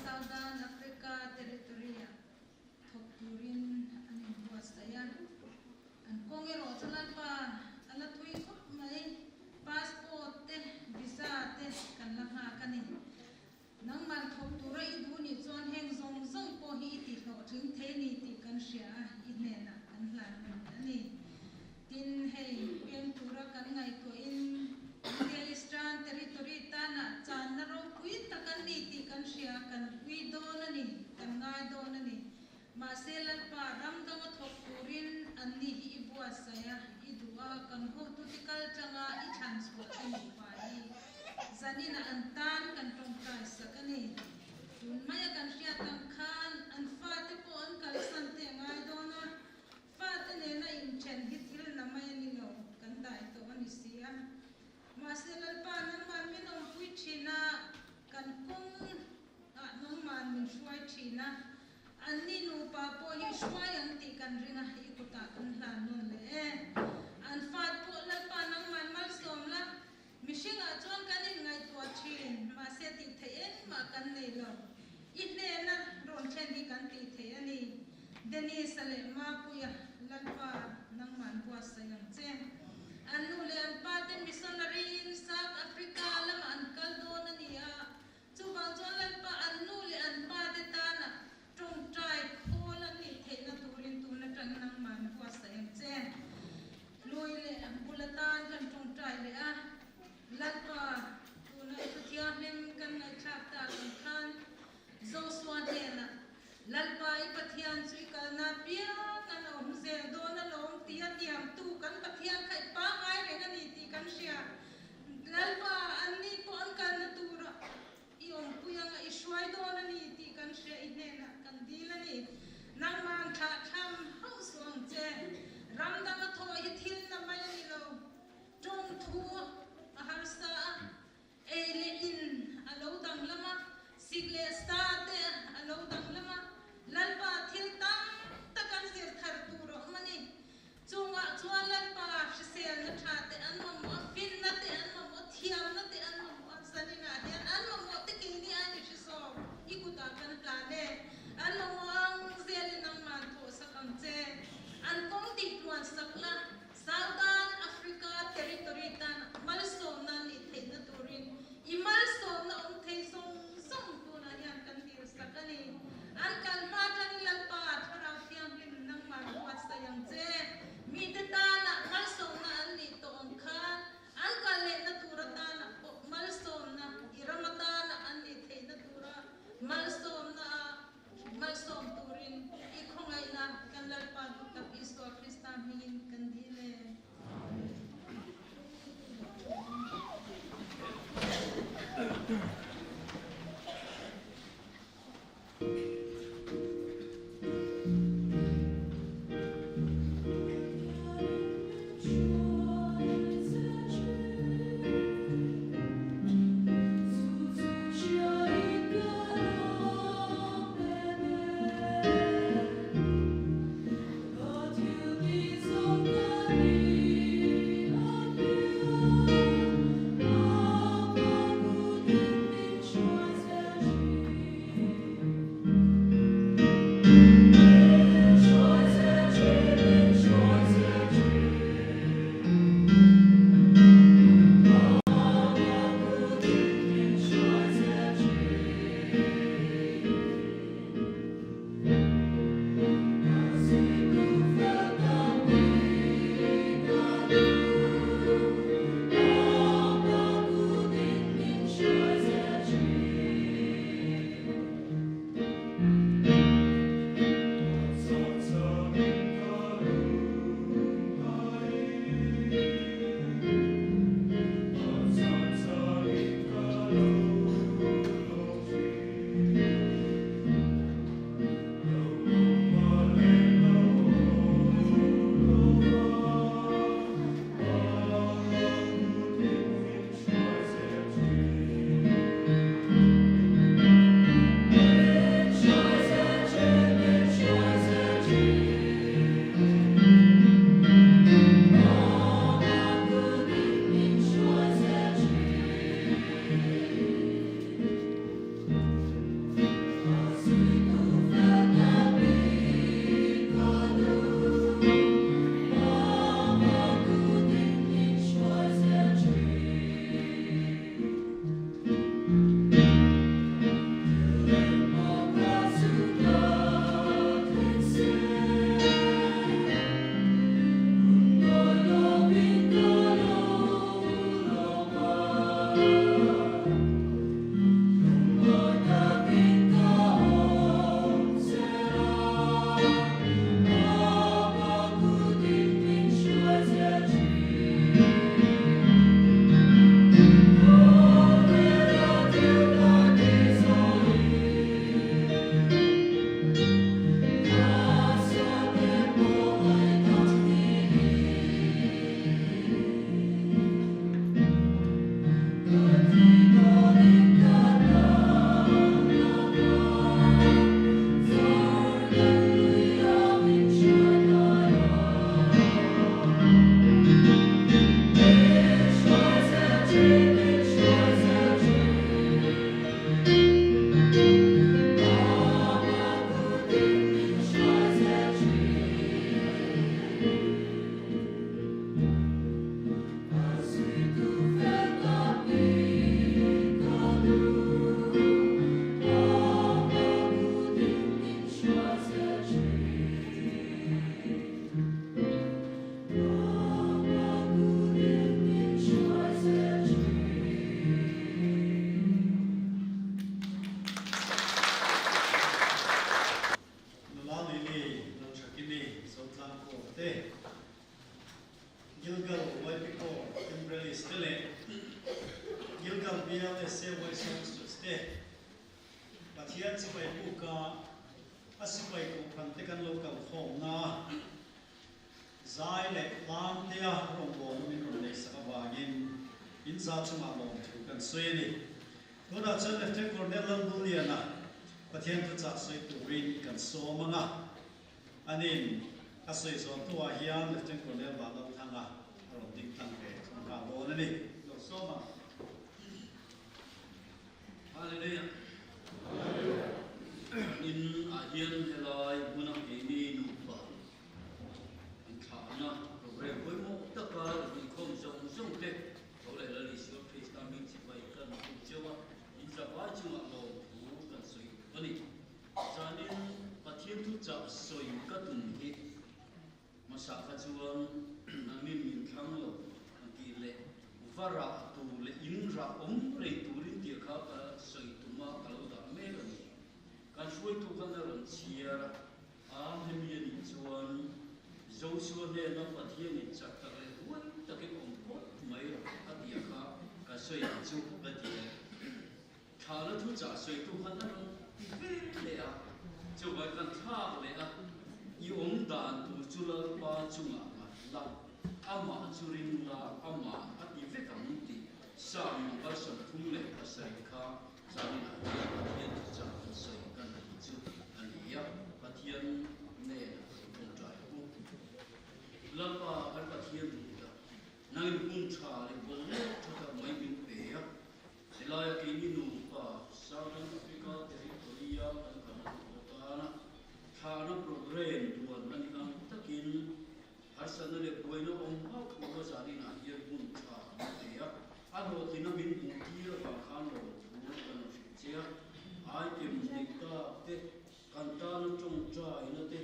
Southern Africa Territory thok turin anin buastaya an kongero chalan pa ala thui khop mai passport te visa te kan la ha kani nang man thok tura I du ni chon heng zong zong po hi ti thok thing the ni ti kan sia ani tin hei pian tura kan ngai to in Palestine territory tana chan na ro pui takan ni ti kan sia kan pui don ani kan ngai don ani ma selal pa ram dang thok purin anni hi ibua saya idua kan ho tu tikal changa I chance ko ani pai zanina antan kan tong kai sakani tun maya kan sia tam khan an fa te po an kal san te ngai dona fa te ne na in chen hitil na maya ni lo kan dai to ani sia maselal pa nan man min om pui china kan kung nong man min shuai china anni nu pa po hi shuai ang ti kan ringa hi kuta kan hlan non le an fat po lal pa nang man mal som la mishinga chuan kan in ngai tua chin ma se ti thein ma kan nei lo I ne na ron chen hi kan ti the ani deni sale ma puya lal pa nang man po sayang chen anu le an paten missionary in South Africa lam an kaldon ania chuba jolan pa anu le an pate tana trong trai khola ni theina turin tuna tang nang man kwa sayang chen lui le an bulatan kan trong trai le a latpa tuna ithia nem kan ngai chapta kan khan Joshua dena lalpa ipathian chui kalna pia kan om se dona long tia tiam tu kan pathian khai pa ngai re kan iti kan sia lalpa anni po an kan tura I om puyanga I shwai dona ni ti kan sia inena kan dilani nang man tha tham house wang che ram dang tho I thil na mai ni lo tong thu harsa ele in alo dang lama sigle state alo dang lama lalpa thil tam takan sir thar turo mani chunga chuan lalpa sel na thate an mo fin na te an mo thiam na te an mo sanina hian an mo te king ni ani so ikuta kan plane an mo ang zel nang man tho sakam che an kong ti tuan sakla Southern Africa territory tan malsom na ni theina turin I malsom na thei song song tu na hian kan ti sakani an Anin asoi so tua hian le teng kolel ba lo thanga ro ding tang pe song ka bo na ni lo so ma hallelujah in a hian helai munam ke ni nu pa in tha na program koi mo ta ka ni khom song song te to le la li sio krista min chi bai kan ku chewa in sa ba chu ma lo bu kan soi ani chanin pathian tu cha soi ka tun hi masa kha chuan namin min thang lo ki le vara tu le in ra om re tu rin ti kha ka soi tu ma ka lo da me lo ni kan soi tu kan ron chia a hem ye ni chuan zo suan ne na pathian ni cha ka le hu ta ke om ko mai ro ka ti kha ka soi chu ka ti kha la tu cha soi tu kan na le a cho vậy kan tha le a i om dan tu chula pa chunga ma la ama churin la ama a i ve kam ti sa mi ba sa thum le a sai kha sa ni na ya cha sai kan chu an ya pathian ne kon trai ku la pa har pathian tu da nang kun cha le ko le tha mai min pe ya selaya ke ni nu pa Southern Africa territoria thana program tuan kan ang takin hasan le buena om ha ko sari na ye bun tha ya ado tina bin tira ba khan lo kan chia ai kim dikta te kantan chung cha ina te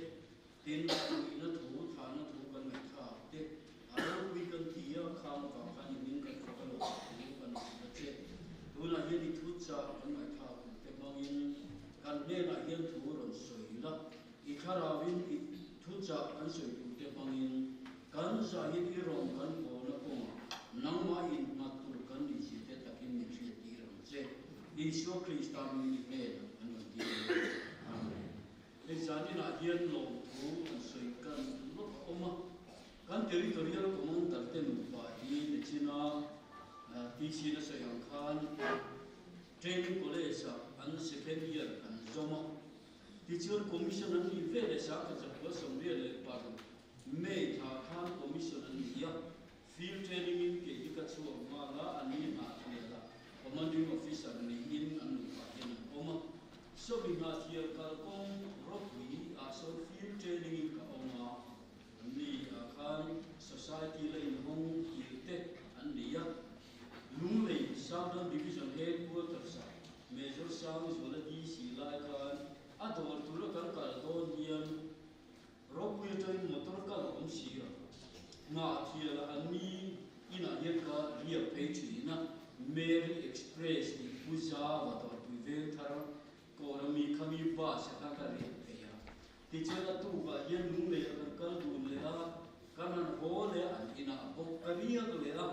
tin ina thu thana thu kan me tha te aro wi kan tia kham ka khan min kan ka lo kan che tu la ye ni thu cha kan me tha te bangin kan ne na hian thu ron soi la i kharawin i thu cha kan soi tu te bangin kan sa hi i ron kan ko na ko nangma in na tur kan ni si te takin ni thi ti ron che i so krista mi ni he an ti amen e jani na hian lo thu kan soi kan lo oma kan territorial commander te nu pa hi le china ti si na soi ang khan training college an second year an zoma teacher commission an ni ve le sa ka chakwa somre le par me tha khan commission an ya field training in ke ka chu ma la ani na thia la commanding officer ni in an pa in oma so bi na thia ka kong rokwi a so field training in ka oma ni khan society le in hong ki te an ni ya lung le Southern Division headquarters Major Sam is one of these like ador tulu kan kal don hian rokwi toy motor kal om sia na thia ani ina hian ka ria page na Mary Express ni puja wa to ven thar ko rami khami ba sa ka ka ri pe ya ti chela tu ba hian nu le kan kal du le a kanan ho le an ina bo karia le a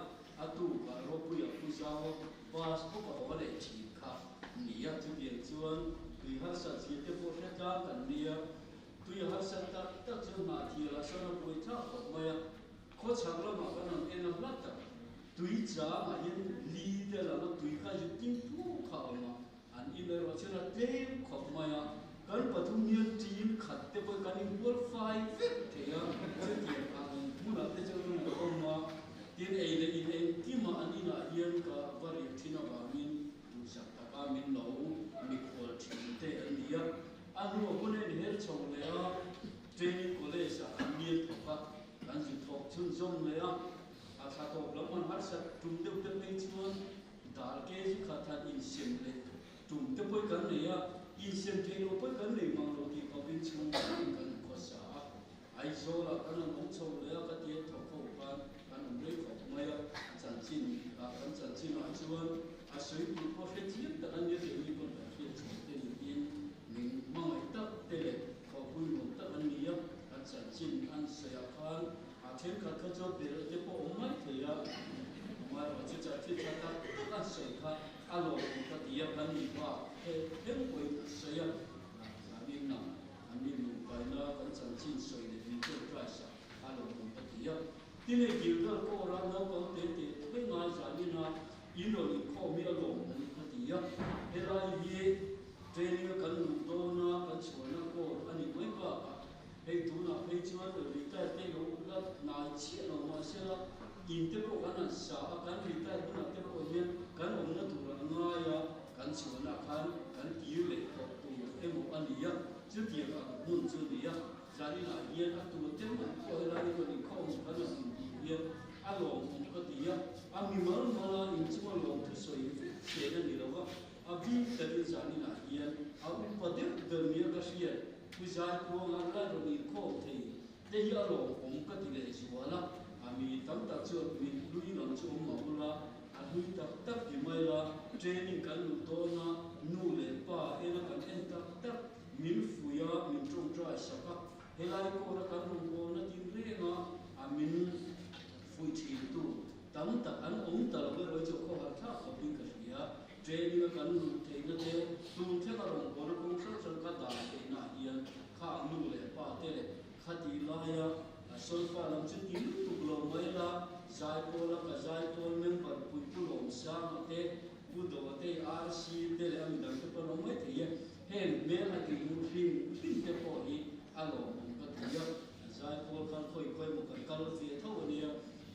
atu ka rokwi puja wa pas ko ba ho le chi kha ni ya chu bien chuan tui har sa chi te po re ka kan nia tui har sa ta ta chu na thi la sa na pui tha ko maya kho chang la ma kan en na la ta tui cha ma yin li de la ma tui ka ju tin tu kha ma an in le ro chu na te kho maya kan pathum ni team khat te po kan in bol 5 te ya chu ti an mu na te chu na ko ma tin ei le in en ti ma an ina hian ka vari thina ba min tu sa ta ka min lo mi khol thin te an dia anu ko ne her chong le a training college a mi thoka kan ju thok chun zom le a sa to lamon har sa tum de te pe chuan dal ke ji kha tha in sem le tum te poi kan ne ya in sem te no poi kan ne mang lo ki ko bin chung ai zo là cái nó mong sâu lấy cái tiền thọ khẩu cái nó lấy khẩu mấy chẳng chín cái chẳng chín là chuan suy tu có phép chiết tại anh nhớ đến những con phép chiết tên yên mình mong ai tất tệ có vui mừng tất anh nhớ anh chẳng chín anh sẽ khan trên các chỗ để để có mấy thì mà ở chỗ chơi chơi ta anh sẽ khan alo cái tiền anh đi qua thế quay sẽ anh nào anh đi một cái nó anh chẳng chín soi để đi chơi cái sao alo cái tiềnที่นี่กิลด์ก็เราเราก็เตะไม่ง่ายสามีนะอินโดนีข้อมีอารมณ์นั่นก็ดีอ่ะเวลาที่เทรนนิ่งกันหนุนโตนะกันชวนนะก็อันนี้ไม่ก็ให้ดูนะให้ชวนเราลิตาเตะเราก็นายเชี่ยเรามาเชื่ออินเตอร์ก็กันสากันลิตาดูนะเตะก็เนี่ยกันองค์นั้นถูกแล้วง่ายอ่ะกันชวนนะกันดีเลยก็ตัวเอ็มอันนี้อ่ะจุดเดียวกันมุ่งจุดเดียวสามีนะเยี่ยมตัวเต็มเลยก็เวลาที่คนข้อมีกันนะอารมณ์ก็ดีอ่ะมีมันมาอินชิมันลงทุกส่วนเสียนั่นนี่เราก็บีแต่ที่จานี่นะเยี่ยมประเดี๋ยวเดินมีก็เสียผู้ชายตัวงานได้เรามีข้อที่แต่อารมณ์ก็ดีเลยชัวร์ละมีตั้งแต่เช้ามีลุยหลังช่วงมาบุละลุยตักที่ไม่ละเทรนนิ่งกันลุตัวนะนู่นเลยป้าเอ็นกันเอ็นตักมินฟุยามินตรงใจสักเฮลัยโคระกันลุงโกนะที่เรื่องมินฟุยชีตุตั้งแต่อันองค์ตลอดเราจะขอหักข้ากับดิ้งกันเนี่ยเทรนนิ่งกันลุเทนเทลุงเทกันลุงโกระคงสักสักกันได้น่าเอียนข้านู่นเลยป้าเตะขัดดีลายโซฟาลำจุดที่ตุกลงไว้ละใจโตละกับใจโตเมื่อปัดปุยปุลงสร้างเตะปุดว่าเตะอาร์ซีเตะอันดังที่ปนไม่เทียเห็นเมื่อหัดที่มุ่งฟิ้งเตะพออีอารมณ์ก็เทียใจโตกันค่อยๆมันกันกันเสียเท่านี้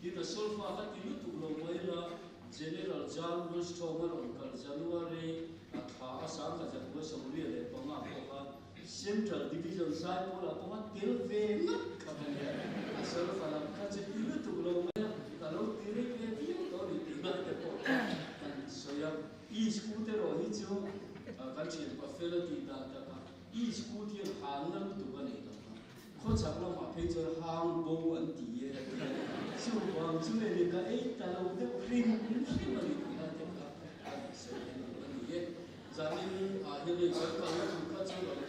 ที่แต่โซฟาหัดที่ตุกลงไว้ละเจเนอเรลจาร์ลสโตรมันองค์กันจันวารีข้าอาสากับจันวาสมุรีเลยปังอาพวกCentral Division saya pula pun telven kabarnya. Asal kalau kaca itu tu kalau tirik dia tu ditinggal tepok. Dan saya e-scooter itu kaca buffalo tidak ada. E-scooter hangan tu kan itu. Kau cakap apa pejor hang bau anti ya. Sebab sebenarnya kalau dia rim mana kita tengok. Saya ni jadi akhirnya saya kalau buka cakap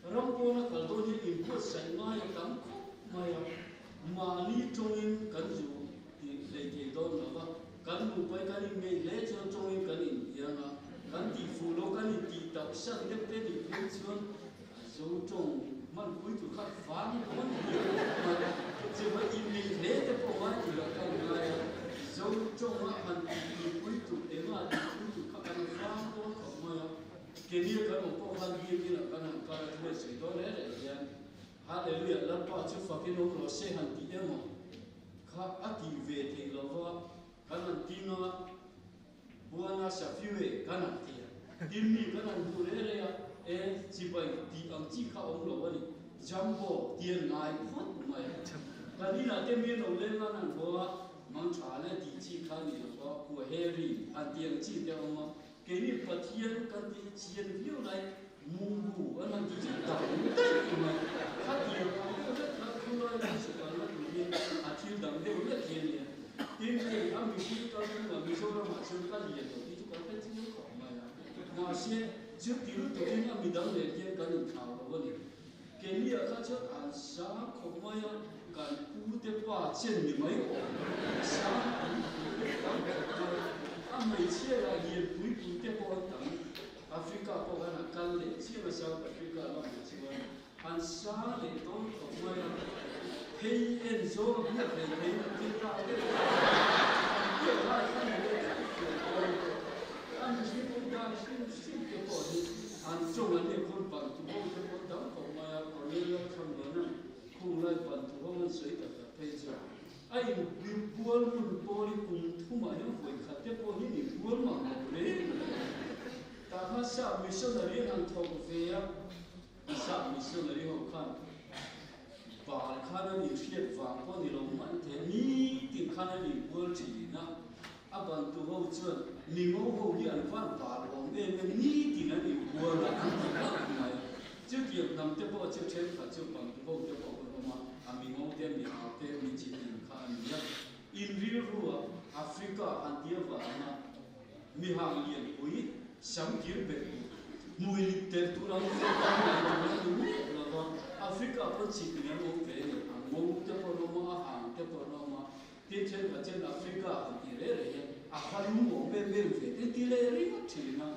Rampona kalau ni import sana yang kamu maya mali jongin kanju di lagi don apa kan bupai kan ini lejo jongin kan ini ya na kan di follow kan di tak sah dia di pension so jong man pun tu kat fan man cuma ini lete pun tu lah kan maya so jong man di pun tu emak di pun tu kat fan pun maya Kini kalau kau handi ni nak kan kalau tu mesti tu ada ya. Haleluya, lepas tu fakir orang sehat dia mah. Kau aktif te lawa kan tina buana safiwe kan dia. Dimi kan burere ya cibai di angci kau orang lawa ni. Jambo dia naik pun mai. Kali nak demi orang lain bawa mangcala di cikan ni lawa ku heri anti angci dia mah. Kini patian kan di cian view lai munggu anak di jatah mudah cuma hati tak keluar dari sekolah dunia akhir dah dia udah kian ya ini kami kita kan misalnya masuk kan dia tu itu kan penting kok maya masih jadi tu ini kami dah lihat kan tahu apa ni kini akan cakap asa kok maya kan udah pasien ni maya asa每次来也不的波等，Afrika波kan akan le，其实South Africa lah macam mana，ansar le tu apa yang pay and so dia pay kita ada，dia lah kan ada，mesti pun dah mesti dia pun，anjungan dia pun bantu pun dia pun tahu kau maya kau ni lah kan mana，kau lah bantu pun谁的pay je。Ai buat pun boleh kuntu macam boleh kata boleh ni buat macam boleh. Tapi sah misalnya yang tahu saya, sah misalnya yang kan, bahkan ni siapa pun ni lomban ni tingkatan ni buat cina, aban tu kau cuci, ni kau yang kan bahkan ni tingkatan ni buat lah. Jadi nam te po che chen kha chu pang te po ma ami ngong te mi ha te mi chi in kha an ya in real ruwa Africa an dia wa na mi hang lian pui sam kir be mui te tu ram te ta na tu la wa Africa po chi ni ngong ve ni ngong te po ro ma hang te po ro ma te chen kha chen Africa an ti re re a khalu mo be be ve ti le ri ma thi na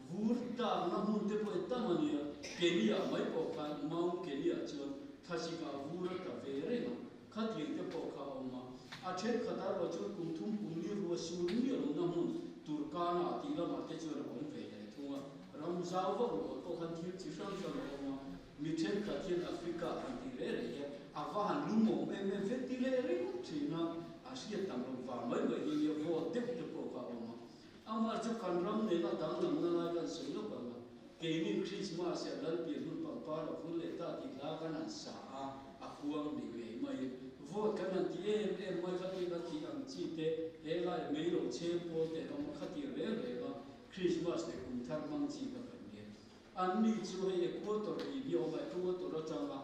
vurta na mun te po ta mania Kenya mai po khan mau Kenya chuan khasika vura ta ve re na khatin te po kha oma a then khata ro chu kum thum kum ni ro su ni ro na mun turkana ti la ma te chu ro om ve le thunga ram zau va ro to khan thil chi sam sam oma mi then khatin Africa an ti re re a va han lu mo me me ve ti le re chi na a sia tam ro va mai mai ni vo te po kha oma ama chu kan ram ne na dang nam na la kan su lo ba Kenin Christmas ya lal pi hun pa pa la fun le ta ti la kan an sa a kuang ni ve mai vo kan an ti em mai ka ti ang chi te he la me lo che po te no kha ti re re ga Christmas ne kum thar mang chi ka kan ni an ni chu he ko to ri bi o ba ko to ra cha ma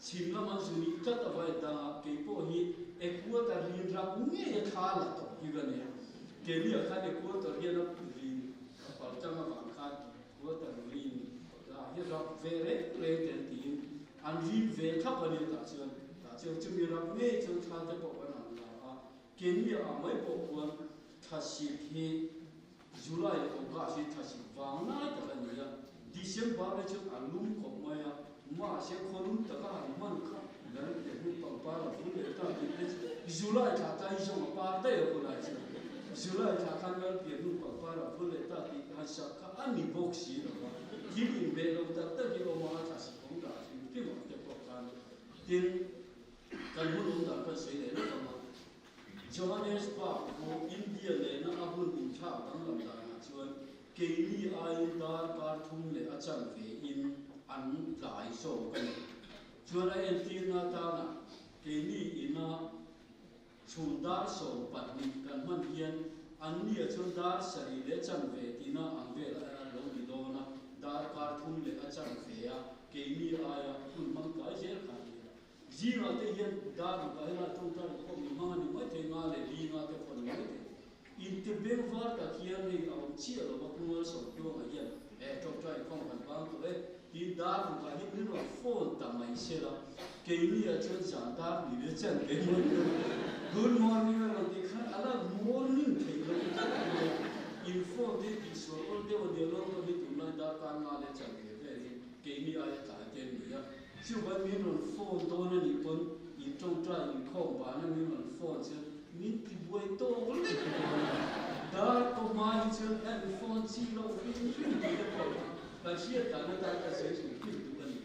chim la ma su ni ta ta vai da ke po hi e ko ta ri ra nge kha la to hi ga ne ke ni kha ne ko to ri na ri pa cha ma kha what a rin la hi rap vere ten tin an rin ve thap ani ta chu mi rap me chu tha te po na la Kenya a mai po ko thasi hi July ko ga si thasi wang na ta ani ya December le chu alum ko ma ya ma se khorun ta ka man kha la de hu pa pa la fu le ta ti July ta ta i so pa ta yo ko la chu July ta kan la pi hu pa pa la fu le ta ti ha sa ka ani box si lo ki in be lo ta ta ki lo ma ta si ko ga si ti mo te po kan tin kan hu da ka se le lo ma Johannesburg ko India le na abun in tha kan lam da na chuan ke ni ai dar kar thum le a chan ve in an lai so kan chuan a en ti na ta na ke ni ina chundar so pat ni kan man hian an ni a chuan dar sari le chan ve tina ang ve la lo ni do na dar kar thum le a chan ve a ke ni aya kun mang ka zer kha ji na te hian dar ka ila tung tar ko mi ma ni mai te nga le li nga te phon mai te in te bel var ta hian ni a chi lo ba kun so ko a hian e to trai khong kan bang to e in dar ka hi ni ro phone ta mai se la ke ni a chuan jan dar ni le chan ke mo good morning la ti kha ala morning the lo in phone de ti so all de o de lo ni tu na dar ka nga le chan ke ni a ta te ni ya chu ba mi non phone to na ni pon in trong trai in khom ba na mi non phone che mi ti boi to le dar ko mai che and phone chi lo ni ti de ko la sia ta na ta ka se su ti tu ni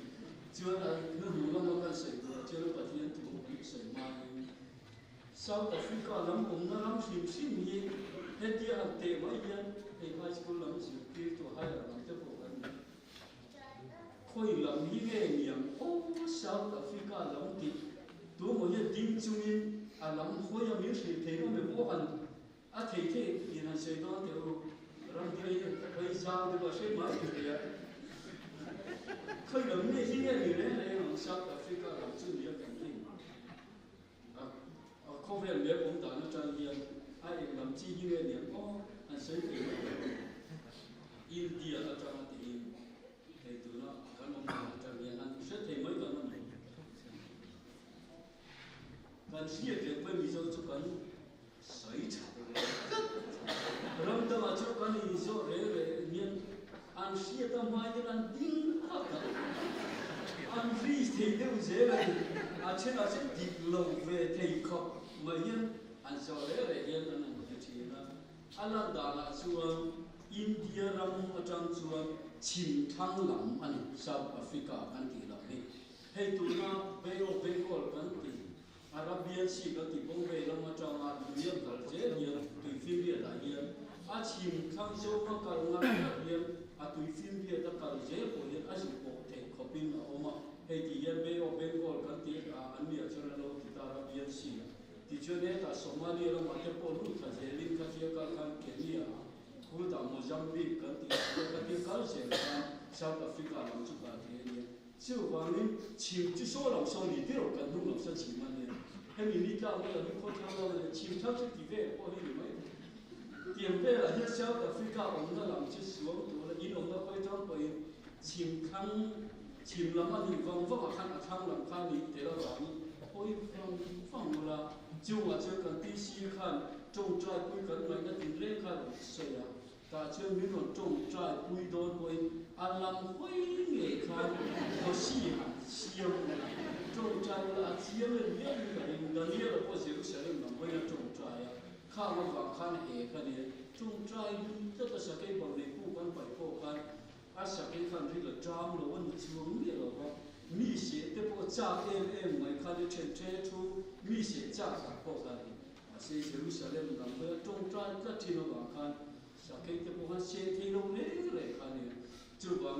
chu na no hu lo ma ka se ko che lo pa ti tu ki se ma South Africa lam om na lam sim sim ni he ti an te mai ya e high school lam si ti to higher lam te ko kan khoi lam hi nge niam o South Africa lam ti tu mo ye ding chungin a lam khoi ya mi se te no me mo kan a the the ina se do te ro ram ti ye khoi sa de ba se mai te ya khoi lam ne hi nge ni le South Africa lam chu ni ya kan ni a ko ve le om ta na chan hian ai lam chi hi nge niam o an se te India la chan ti te tu na kan om ta chan hian an se te mai kan na kan sia ke pe mi zo chu kan sai cha ram ta ma chu kan i zo re re nian an sia ta mai de an ding ha ta an ri te de u ze re a chen di lo ve te ko ma yen an zo re re yen an de chi na ala da la chu India ram atang chu chim thang lam an South Africa kan ti la ni hei tu na Bay of Bengal kan ti Arabian Sea ka ti bong ve lam atang a dunia kal je ni tu film dia la ni a chim thang so ma kal nga ni a tu film dia ta kal je ko ni a si ko te khopin a oma hei ti ya Bay of Bengal kan ti a an ni a chona lo ti Arabian Sea ti chone ta Somalia ram ate po lu kha je lin kha je ka kan Kenya Kuta Mozambique kan ti kal se South Africa lam chu ka ti ni chưa vào nên chìm chỉ số lòng số đi tiêu cần đúng lòng số chìm mà này hay mình đi ra bây giờ mình có theo là chìm thấp chứ thì về có đi mấy tiền về là hết South Africa ông nó làm chứ xuống tụi là in ông nó quay trong quay chìm khăn chìm lắm anh thì vòng vòng khăn làm khăn đi thế là bảo ôi vòng là chưa mà chưa cần tí xí khăn trông trai quy cần mấy cái tiền lên khăn sợi à ta chưa biết còn trông trai quy đôi quay anh làm quay nghề khăn có xí hẳn xiêm trông trai là xiêm lên biết là nghĩa là có gì sẽ lên làm quay là trông trai à khăn mà vàng khăn hệ khăn này trông trai tất cả sẽ cái bằng này cũng cần phải có khăn sẽ cái khăn thì là tram là vẫn xuống nghĩa là có mi sẽ tiếp tục cha em mấy khăn thì trên thu mi sẽ cha cả có khăn sẽ Jerusalem làm với trông trai rất chi nó vàng khăn sẽ cái tiếp tục hắn sẽ thi đâu đấy lại khăn này chưa vào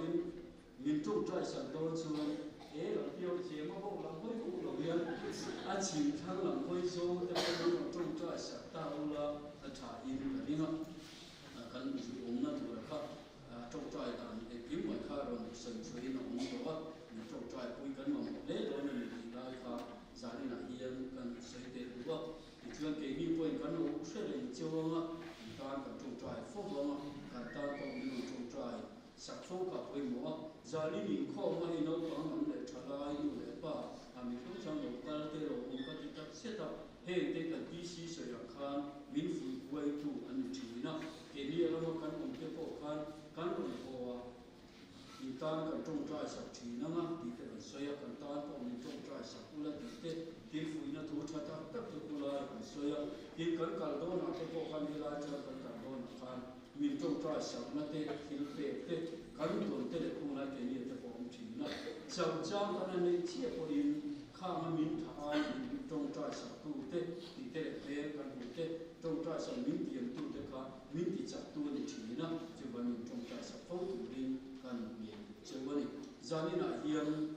mình trông trai sản đôi xuống là tiêu chế mà không làm hơi cũng là bien anh chìm thang làm hơi số để trông trai sản tao là trả in cái đi nó cần dùng ống nó thuộc là khác trông trai làm để kiếm mọi khác rồi sân suy nó ống đó mình trông trai quy cân mà một đấy đó mình thì lại khác giá này là yên cần xây tiền đúng không thì chuyện cái đi quên cái nó sẽ là chiêu mà ta cần trông trai phúc lắm mà ta còn mình trông trai sạc phúc cả quên mua giá này mình không mà nó còn nằm để trả lại như vậy ba mình không sang được cái thế rồi mình có thể tập set up hệ để cần tí xí sửa khăn mình phụ quay tu anh chỉ na cái này là một cái công việc của cái công của mình ta cần trông trai sạch chỉ na mà thì cái này xoay cần ta có mình trông trai sạch cũng là thì cái phụ na thu cha cha tất cả cũng là xoay thì cần cả đó là cái của cái này là cho cần cả đó là cái mình trông trai sạch na thì về cái tuần thế là cũng là cái này cái của chỉ na sau trang cái này chia của khang mình thay trông trai sạch tu thế thì cái về cái của thế trông trai sạch mình tiền tu thế cả mình thì chặt tu thì chỉ na chứ vẫn mình trông trai sạch phong tu đi cần mình chứ vẫn giờ này là hiện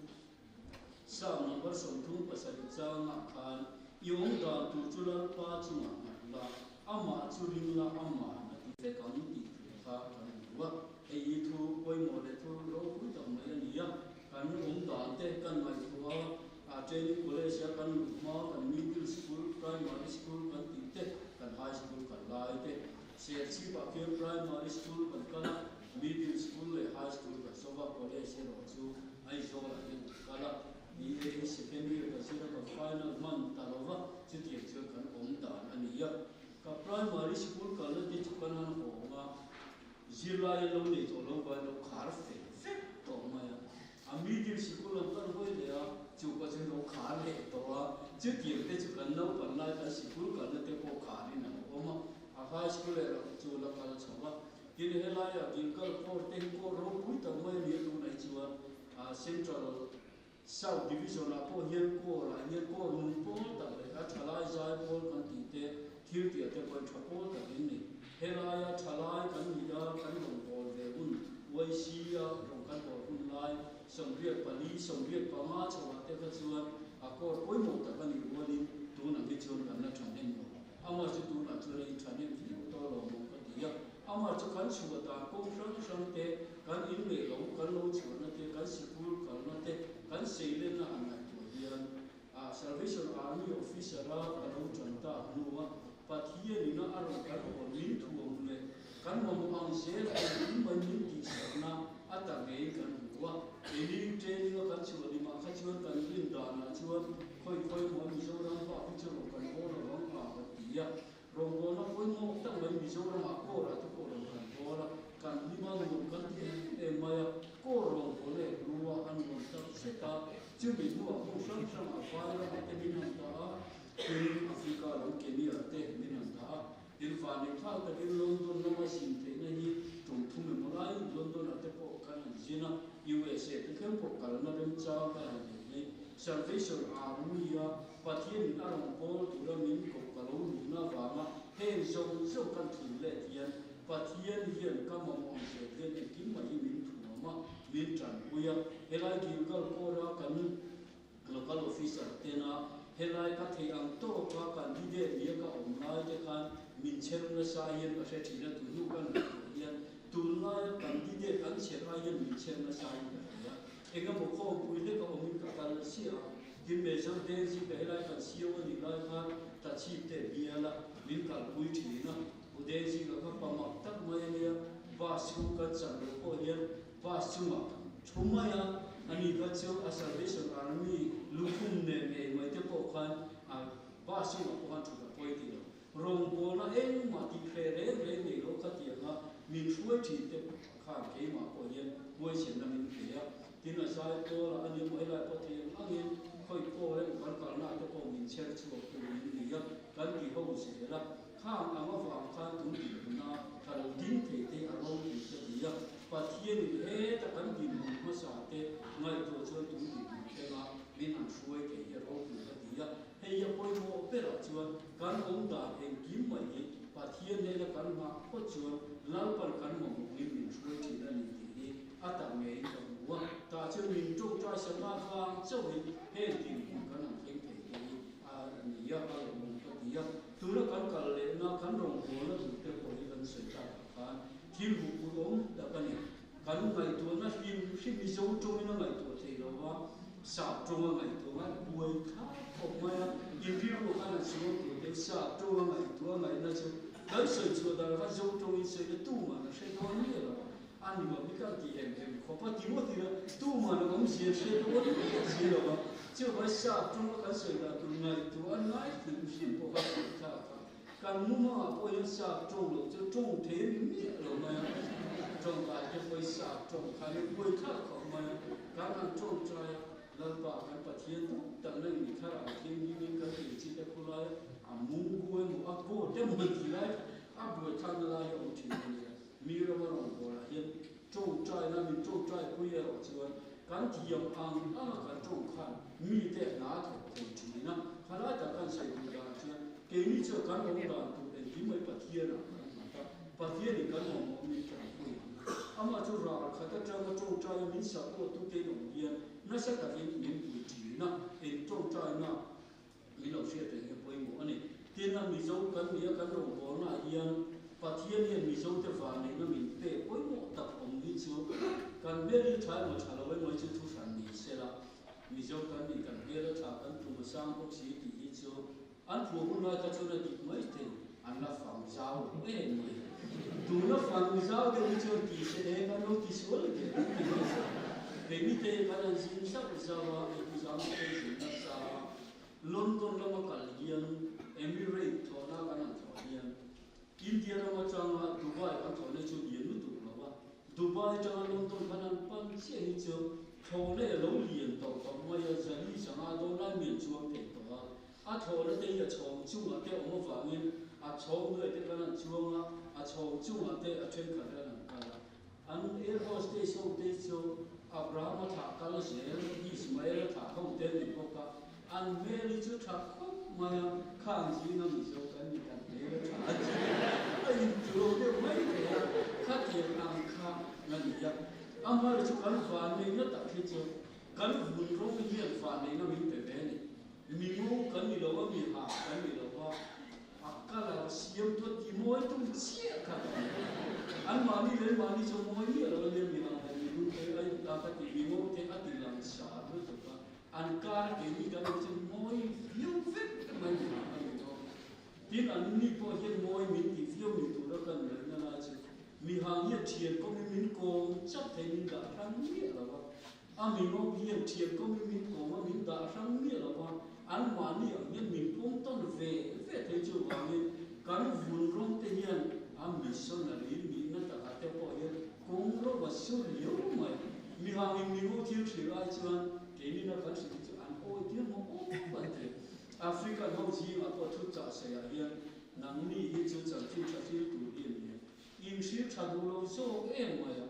sau này vẫn sống thung và sản xuất ngã khan yêu đã tu cho là ba chung ngã là ama chu linh là ama là thì phải có những gì khác cần đúng không ấy thu quay một để thu lỗ cuối tuần này là gì á cần đã thế cần phải thu training college ya kan ma kan middle school primary school kan tite kan high school kan lai te CSC ba ke primary school kan kala middle school le high school kan soba college se ro chu ai zo la ni kala BA second year ka sira ka final month talova chu ti chu kan da ani ya ka primary school kan le chu kan han ho ma zira ya lo ni to lo ba lo khar fe to ma ya middle school kan hoi le ya chú có chuyện đâu khá lệ to chứ tiền thế chú cần nấu còn lại cái school cần là cái bộ khá đi nào ôm high school là chú là cái sao mà cái này là ya cái cô tên cô rồi cuối tuần mới đi tu này chú Central South Division là cô hiền cô nung cô tập để cái trả lại giải cô cần tít thiếu tiền để cô trả cô tập đến này hay là ya trả lại cái gì đó cái đồng hồ về quay xí đồng cái bộ lại sông việt Bali sông việt Pama cho thế cái chuan có cuối một tập anh đi đi tu nằm cái chuan làm nó thành nên một ama cho tu là cho lấy thành nên thì to là một cái gì ama cho cái chuan ta cũng sáng thế cái in lệ lâu cái lâu chuan nó thế cái school cái nó thế cái xây lên là anh này tuổi hiền Salvation Army officer là cái lâu chuẩn ta nuôi và thiên nó ăn cái của lính thuồng này cái mà một ông sẽ là lính mình lính thì sợ na ta nghe cái wa ini training kan chuan ni ma kha chuan kan rin da na chuan khoi mo mi zo ram ba pi chuan kan ko ro ram pa ba ti ya ro ko na khoi mo ta mai mi zo ram a ko ra to ko ro kan ko ra kan ni ma no kan ti e ma ya ko ro ko le ruwa an mo ta se ta chu mi mu a ko sam a fa ra te mi na ta ke Africa ro Kenya te mi na ta in fa ni tha ta in London no ma sin te na hi tum thum me mo lai London a te po kan jina USA thì không có cả nó đem cho cái này Salvation Army ya và thiên na lòng Paul tụi nó mình có cả lối nó vào mà thêm sông căn thủy lệ thiên và thiên hiện các mong sẽ thiên để kiếm mà mình thủ mà mình chẳng bây giờ hay là kêu các cô ra cần local officer tên à hay là các thầy ăn tổ các cần đi để biết các ông nói để kan mình xem nó sai hiện và sẽ chỉ là tụi nó cần hiện tụi nó cần đi để kan sẽ ai hiện mình xem nó sai eng mo kho pui le ka omin ka kal sia tin me jam den si be lai kan sio ni lai kha ta chi te biala min kal pui thi na u den si ka pa mak tak mai ne ba su ka chan ro ko hian ba su ma chuma ya ani ka chu a salvation army lukum ne me mai te po khan a ba su ma ko han thu ka poi ti rong bo na eng ma ti khe re re ni ro kha ti nga min shuai thi te kha ke ma ko hian moi chen na min ke ya tin a sai to la ani mo lai po ti angin khoi ko le kan kal na te ko min cher chu ko min ni ya kan ki ho se la khang ang wa fa khan tu ti na kal din te te a ro ti te ya pa thien ni he ta kan din ma sa te ngai to chu tu ti te nga min an shuai ke ya ro ti ti ya he ya poi mo pe ra chu kan ong da en kim mai ni pa thien ne la kan ma ko chu lal par kan mo min min shuai ti na ni ti ata me ka wa ta chu min chu cha sa ma fa chu hi he ti kan an theng te ni a ni ya ka mo ka ti ya tu la kan kal le na kan rong ko la tu te ko ni kan se ta ka thil hu pu om da kan ni kan ngai tu na him mi zo chu na ngai tu te lo wa sa chu ngai tu ma buai kha ko ma ya in pi ro kan si mo tu te sa chu ngai tu ngai na chu dan se chu da ka zo chu in se de tu ma na se ko ni lo ani ma mi ka ti em ko pa ti mo ti la tu ma na ko si se ko ni si lo ba chu ba sa chu ka se da tu ngai tu an ngai ti si po ka ta kan mu ma ko ya sa chu lo chu chu te mi lo ma ya trong bài cái quay sạp trong cái quay khácของมันการอันจงใจแล้วป่ากันปะเทียนแต่นั่นนี่ข้าราชการยิ่งกันอีกที่จะคุยอามุงกุยมุอักโบเต็มมันทีไรอับวยท่านอะไรเอาทีนี้มีเรามาลองบอกเห็นจงใจนั่นมีจงใจคุยเอาชวนการเทียมอังการจงขันมีแต่หนาถูกคนทีนะข้าราชการใส่ดูการชวนเกี่ยนี้เชื่อการของการถูกเป็นที่ไม่ปะเทียนนะครับปะเทียนนี่การของมีการคุยama chu ra khata chang chong chai min sa ko tu te no hian na sa ka hin min pu ti na en chong chai na mi lo sia te he poi mo ani tin na mi zo kan mi kan ro bo na hian pa thien hian mi zo te va nei na min pe poi mo tak om ni chu kan me ri thai mo tha lo mo chu thu san ni se la mi zo kan ni kan he la tha kan tu ma sang ko si ti hi chu an phu mo na ka chu na ti mai te an la fam zao e ni tu na fan zao de ni chu ti se de ka no ti so le de ke mi te ka na sin sa zawa e ku za ma te sin na sa London la ma kal hian Emirate tho na ka na tho hian India la ma chang Dubai ka tho le chu yen nu tu lo wa Dubai chang London ka nan pan che ni chu tho le lo lien to ko ma ya za ni sa na do na mi chu te to a tho le te ya chong chu ma te o mo fa ngin a chong le te ka nan chu ma a chong chu ma te a chen ka nan ka an air hostess ho te chu Abraham tha ka la se Ismail tha ho te ni ko ka an Mary chu tha ko ma khang ji na mi so kan ni kan le tha ai chu te mai te kha te ang kha na ni ya amma chu kan fa ni na ta thi chu kan vun ro mi hian fa ni na mi pe pe ni mi mu kan ni lo wa mi ha kan ni lo wa akala siam to ti moi tu chia ka an ma ni le ma ni chu moi ni lo le mi ha ni lu te ai ta ta ti mi mo te a ti lam sa ru tu ka an kar ke ni kan chu moi fiu vet ka mai ni ha ni to tin an ni po hian moi mi ti fiu mi tu ra kan le na la chu mi ha ye thien ko mi min ko chap the min da ran ni lo wa a mi mo hian thien ko mi min ko ma min da ran ni lo wa an ma ni ang min pong ton ve te chu wa ni kan vun rong te hian a missionary mi na ta ka te po hian kong ro wa su liu mai mi ha mi mo thil thil ai chuan ke ni na kan si chu an o ti mo o ban te Africa ho ji ma ko thu cha se ya hian nang ni hi chu cha thi cha thi tu ri ni in shi tha du lo so e ma ya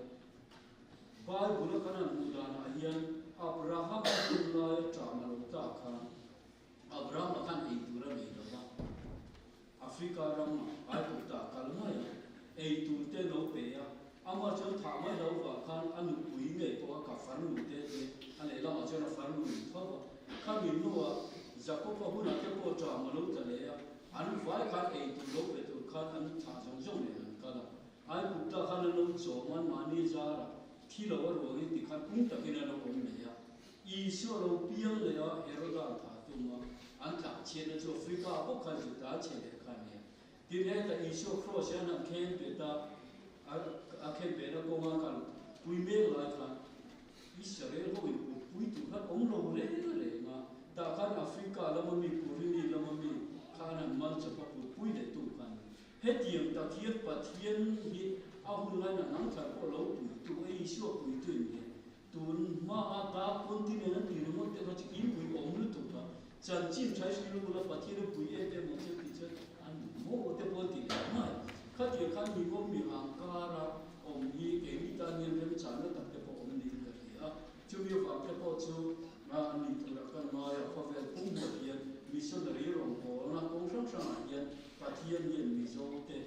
Bible kan an mu da na hian Abraham tu la cha ma lo ta kha Abraham kan ei tu ra mi lo ba Africa ram ai ku ta kal ma ya ei tu te no pe ya ama chu tha ma lo wa khan an pui nge ko ka far nu te ane la ma chu na far nu tho ba kha mi no wa Jacob hu na te ko cha ma lo ta le ya an vai khan ei tu lo pe tu khan an tha jong jong ne an ka la ai ku ta khan lo cho man ma ni ja ra thi lo ro ni ti khan pung ta kina lo om le ya I so lo piang le ya Herodan tha tu ma an tha chen na cho Africa ko khan ju ta chen le khan ne tin he ta iso cross ya na khen pe ta a khen pe na ko ma kan pui me la khan Israel ho in pui tu khan om lo le ma ta khan Africa la ma mi puri ni la ma mi khan an man cha pa pui de tu khan he tiang ta thiet pa thien hi a hun lai na nang thar ko lo tu ei so pui tu ni tun ma a ta continent ni mo te ka chi pui om lu tu pa chan chin chai shi lu la pa thien pui e te mo che pi che an mo te po ti ma kha ti khan ni ko mi ang ka ra om hi ke mi ta ni rem chan na ta te po om ni ka ti a chu mi fa te po chu ma ni tu ra kan ma ya fa ve pung mo ti missionary rong ko na kong sang sang yan pathian yan mi zo te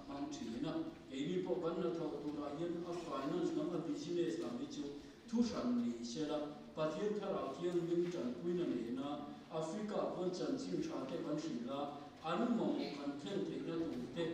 mang thi na e ni po kan na tho tu ra yan a finance na a business la mi chu thu san ni se la pathian thara thiang lim chan pui na ne na Africa kon chan chim tha te kan si la an mo kan khen the na tu te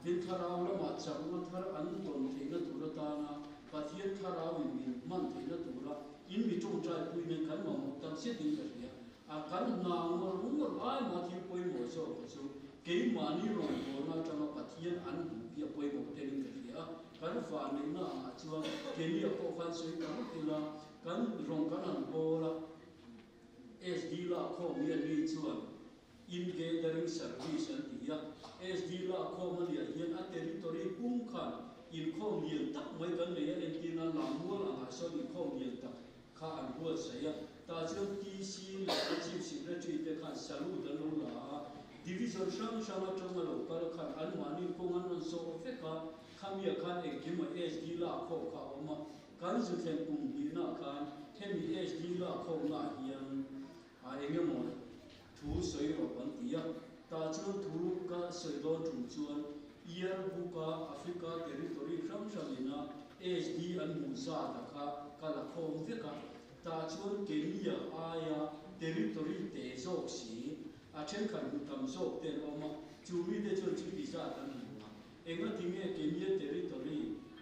din thara la ma chang na thar an ton the na tu ra ta na pathian thara wi min man the na tu ra in mi chung trai pui ne kan mo tam se din ka ya a kan na mo mo ai ma thi poi mo so so ke ma ni ro ko na chama pathian an du ya poi mo te ning ka ya kan fa ni na a chuan ke ni ko khan soi ka ti la kan rong kan an bo la SD la ko mi ni chuan in gathering service an ti ya SD la ko ma ni yan a territory pung khan in ko mi tak mai kan ne ya en ti na la mo la ha so ni ko mi tak kha an bo sa ya ta chuan TC la chief secretary te khan salu da lo la division sang sang atang lo kal khan an mani ko ngan so fe ka khamia khan e kim SD la ko kha oma kan zu thlen kum hi na khan hemi SD la ko na hian a engemo thu soi ro ban tia ta chuan thu ka soi do thu chuan year buka Africa territory sang sang ina SD an mu sa ta kha kala khom ve ka ta chuan Kenya aya territory te zok si a chen khan tam zok te oma chumi te chuan chi visa tan ma enga tinge Kenya territory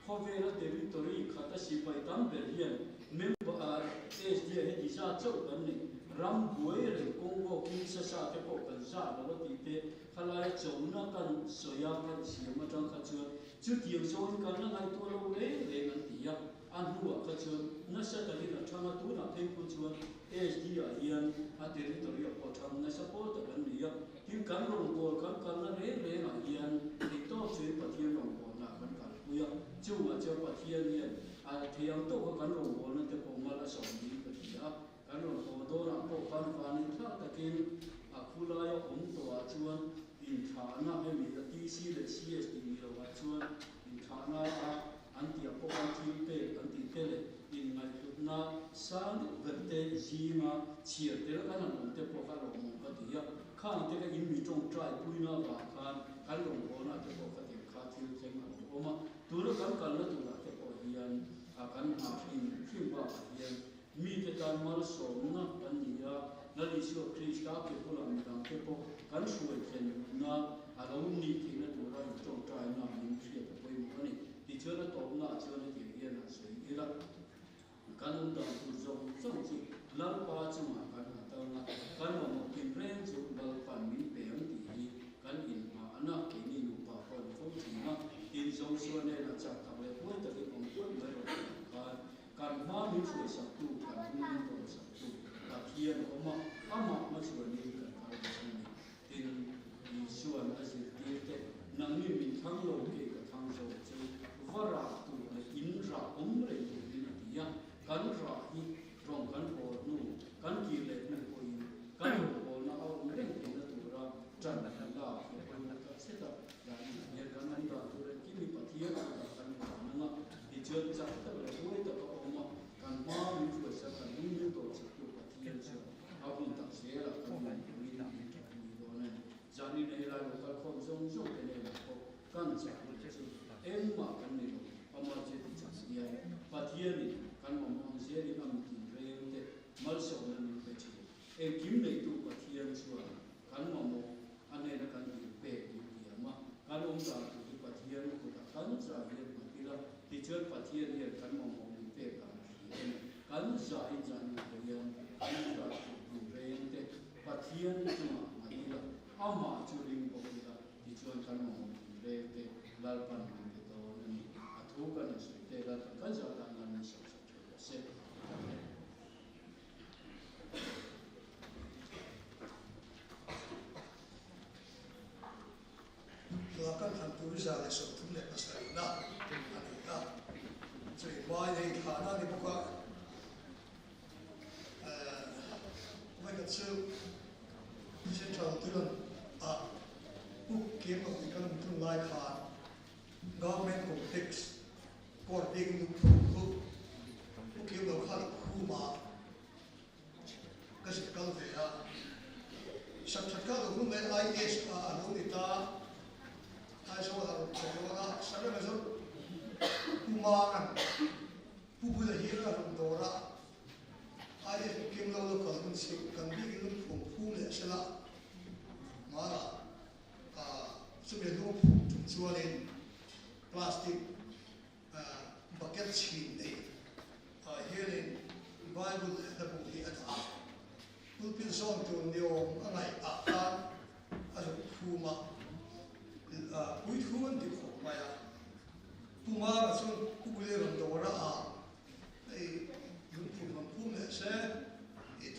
khovela territory khata si pai tam berian member SD he visa chau kan ni ram buai re Congo Kinshasa te ko kan sa lo ti te khala chau na kan soya kan si ma tang kha chuan chu tiang zon kan na ngai to lo le ngan ti ya an huwa ka chuan na sa ta ni na thanga tu na thei ku chuan SD a hian a territory of Potam na support kan ni ya hin kan rong bol kan na re na hian ti to chui pathian rong bol na kan ku ya chu ma cha pathian hian a thiam to kan rong bol na te ko ma la som ni ka ti ya kan rong bol do na ko kan fa ni tha ta kin a khula ya om to a chuan in tha na he mi da TC le CSD ni lo wa chuan in tha na a anti ko anti pe anti tele in ngai na san verte jima chier te la kan te po ka lo mo ka ti ya khang te ka in mi tong trai pui na ba kan lo mo na te po ka ti kha thil chen ma o ma tu lo kan la tu la te po hian a kan ha in phim ba hian mi te kan mal so na kan ni ya na li sio krista ke po la mi dang te po kan suai chen na a lo ni ti na tu ra tong trai na min thia te po mo ni ti chona to na chona ti hian na soi ila kan da tu zong zong chi lar pa chuma kan ta na kan mo kin ren chu bal pan min pe ang ti kan in ma ana ke ni nu pa ko fo chi na in zong so ne na cha ta le po ta ke ong ko na ro kan ma min chu sa tu kan min to sa tu ta hian o ma ama ma chu ni kan ka ta ni tin ni suan a si ti te nang ni min thang lo ke ka thang so chu vara tu in ra om re tu ni ya kan ra hi rong kan ho nu kan ki le na ko in kan ho na au reng te na tu ra chan na la ko na ka se ta ya ni kan na ta tu re ki mi pathia ka kan na na ti chön cha ta le ko ta ko ma kan ma mi chu sa kan ni ni to cha tu pathia cha a bun ta se la ko na ni na ni do na ja ni nei la ko ka khom song song te ne ko kan cha chu em ma kan ni lo ama che ti cha ya pathia ni kan mo mo se ni am ti re te mal so na ni pe chi e kim nei tu pathian chua kan mo mo ane na kan ti pe ti ya ma kan om ta tu pathian ko ta kan cha ye ma ti la ti chur pathian ye kan mo mo ni sa in jan yan ra tu rein te pathian chu ma ni la ama chu ring bo la ti chuan kan mo re te lal pan man te to ni athu kan su te la kan ja dan nan sa se Lakan hantu bisa lesok tu le pasal na, ani na. Jadi mai ni khana ni buka, mereka tu central tu kan, buk game of the kan tu lai khan, government complex, boarding tu buk game of khan kuma, kasi kalau dia, satu kalau pun mai IS anu kita. Ai số là số là sao là số kumangan bubu là hiền là from đó ra ai kiếm lâu lâu còn sự cần biết cái lúc phụng phù lệ sẽ là mà là số tiền lúc chúng chua lên plastic bucket chín này hiền lên vài bữa là bụng thì ăn à bữa pin son tuần nhiều anh này ăn ăn phù mà quý thuần thì khổ mày à, phù ma là xuân phù lê làm đồ ra à, đây dùng phù làm phù lệ sẽ,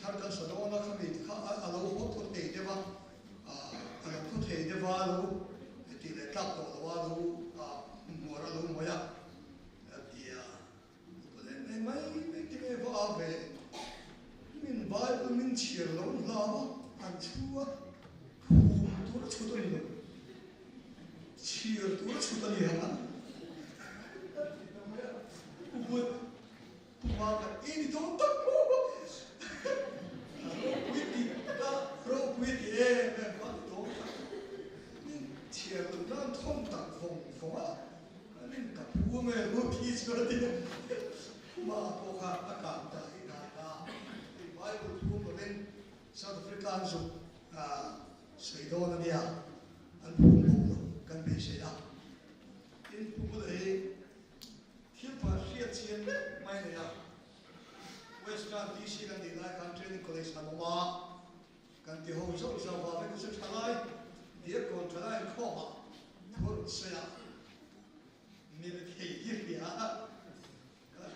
thằng con sờ đó nó không bị khá lâu hốt thuốc tê đấy mà, lâu thuốc tê đấy mà lâu, thì lại cắt đồ là lâu, mua ra lâu mua ya, thì mấy cái này vào về, mình vay của mình chia lâu lắm, ăn chua, phù tôi đã chua tôi rồi. Chia tu sudah lihat, buat makan ini tonton, kuiti, pro kuiti, buat tonton, ini chia tu dan tonton phong ah, ini kapu me buat kis berarti, mak poka akam dah ini Bible tu mungkin South African so, seidon dia, an kan bị xảy ra, in phụ nữ thiếu phải siết chiên mai này à, Western DC kan đi lại kan training college Hà Nội, kan đi học số sau và cái sự thay lại, địa còn thay lại khó mà, thôi sẽ à, mình thấy gì à,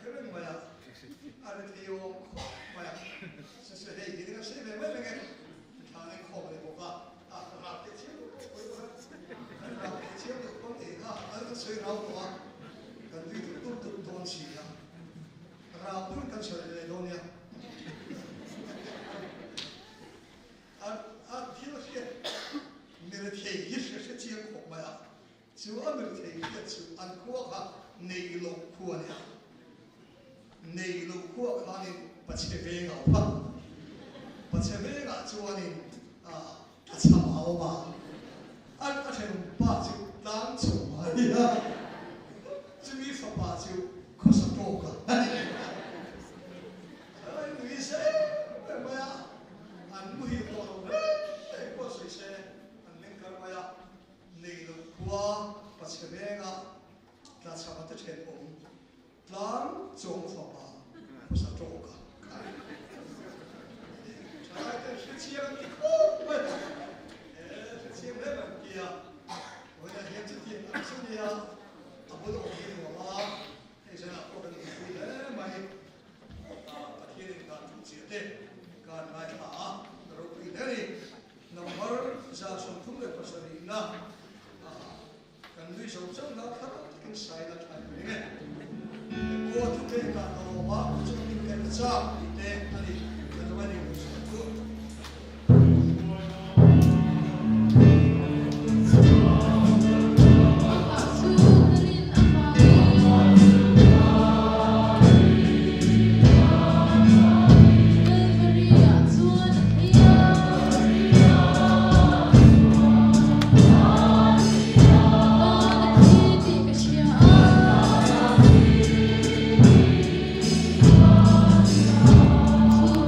cái này mà anh thấy ông mà sẽ thấy cái này sẽ về mấy cái thằng này khó mà bộc phát, làm cái chuyện chiếu được có thể là xây rau của cần đi từ từ tôn xì à rau cũng cần xây để đâu nha thiếu gì mình thấy gì sẽ chiếu của mày à chú mình thấy gì chú ăn qua cả nei lộc qua nè nei lộc qua cả nên bắt chế về ngầu pa bắt chế về ngà chú anh chăm áo mà anh có thể bắt chịu đáng chủ mà đi ha, chứ mi phải bắt chịu có sao đâu cả, anh nghĩ sẽ, vậy à, anh muốn hiểu đâu đấy, có sự sẽ, anh nên cái vậy à, này lúc qua, bắt chịu về ngã, là sao mà tới chuyện ông, đáng chủ phải bắt, có sao đâu cả, cái cái sự chuyện thì không vậy. Chiếc đấy mà kia, bây giờ hiện thực hiện làm sao đi à? Abu Dhabi mà hay là có cái gì đấy mà phát hiện ra chuyện gì đấy, cái này rồi cái đấy, number ra xong chúng tôi phải xử lý na, cần đi sâu sắc đó khác cái sai là thay đổi nghe, cô chúng tôi cả đầu mà chúng tôi cái sao để anh đi cái này mình sẽ Hãy subscribe cho kênh Ghiền Mì Gõ để không bỏ lỡ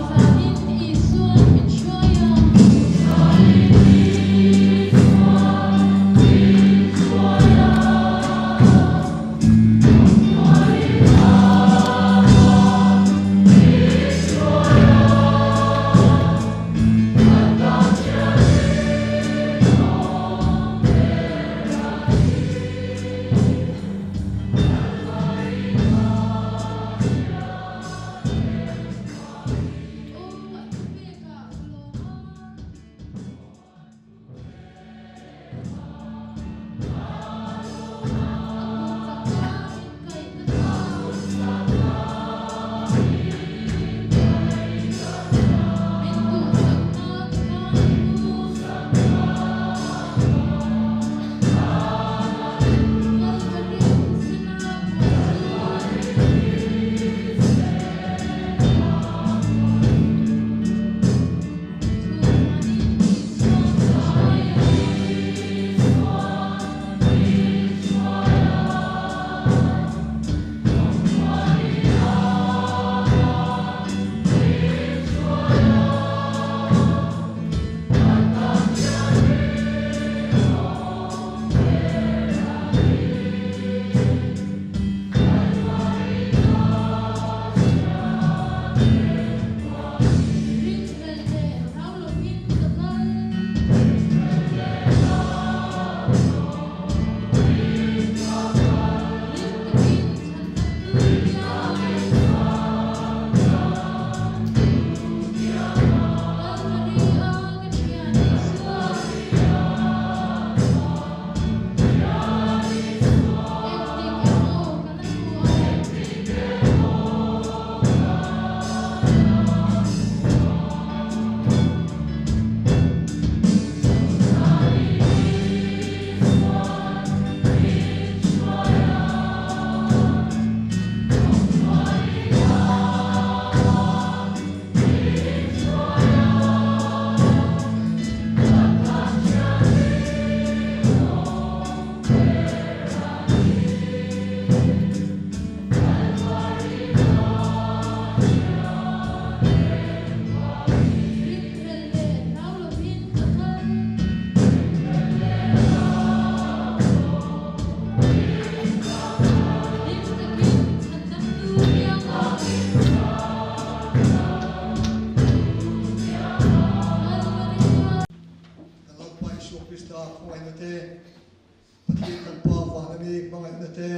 มีบางอย่างแต่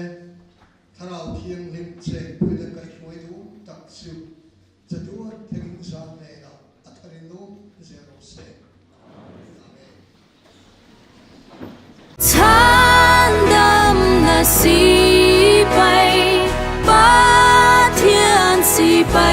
ถ้าเราเพียงเล่นเจ็บเพื่อการช่วยดูตักสิวจะดูว่าเทคนิคสารในเราอัตรินดูเสียรู้เสียอาเมน 찬담 나 시바이 바티안 시바이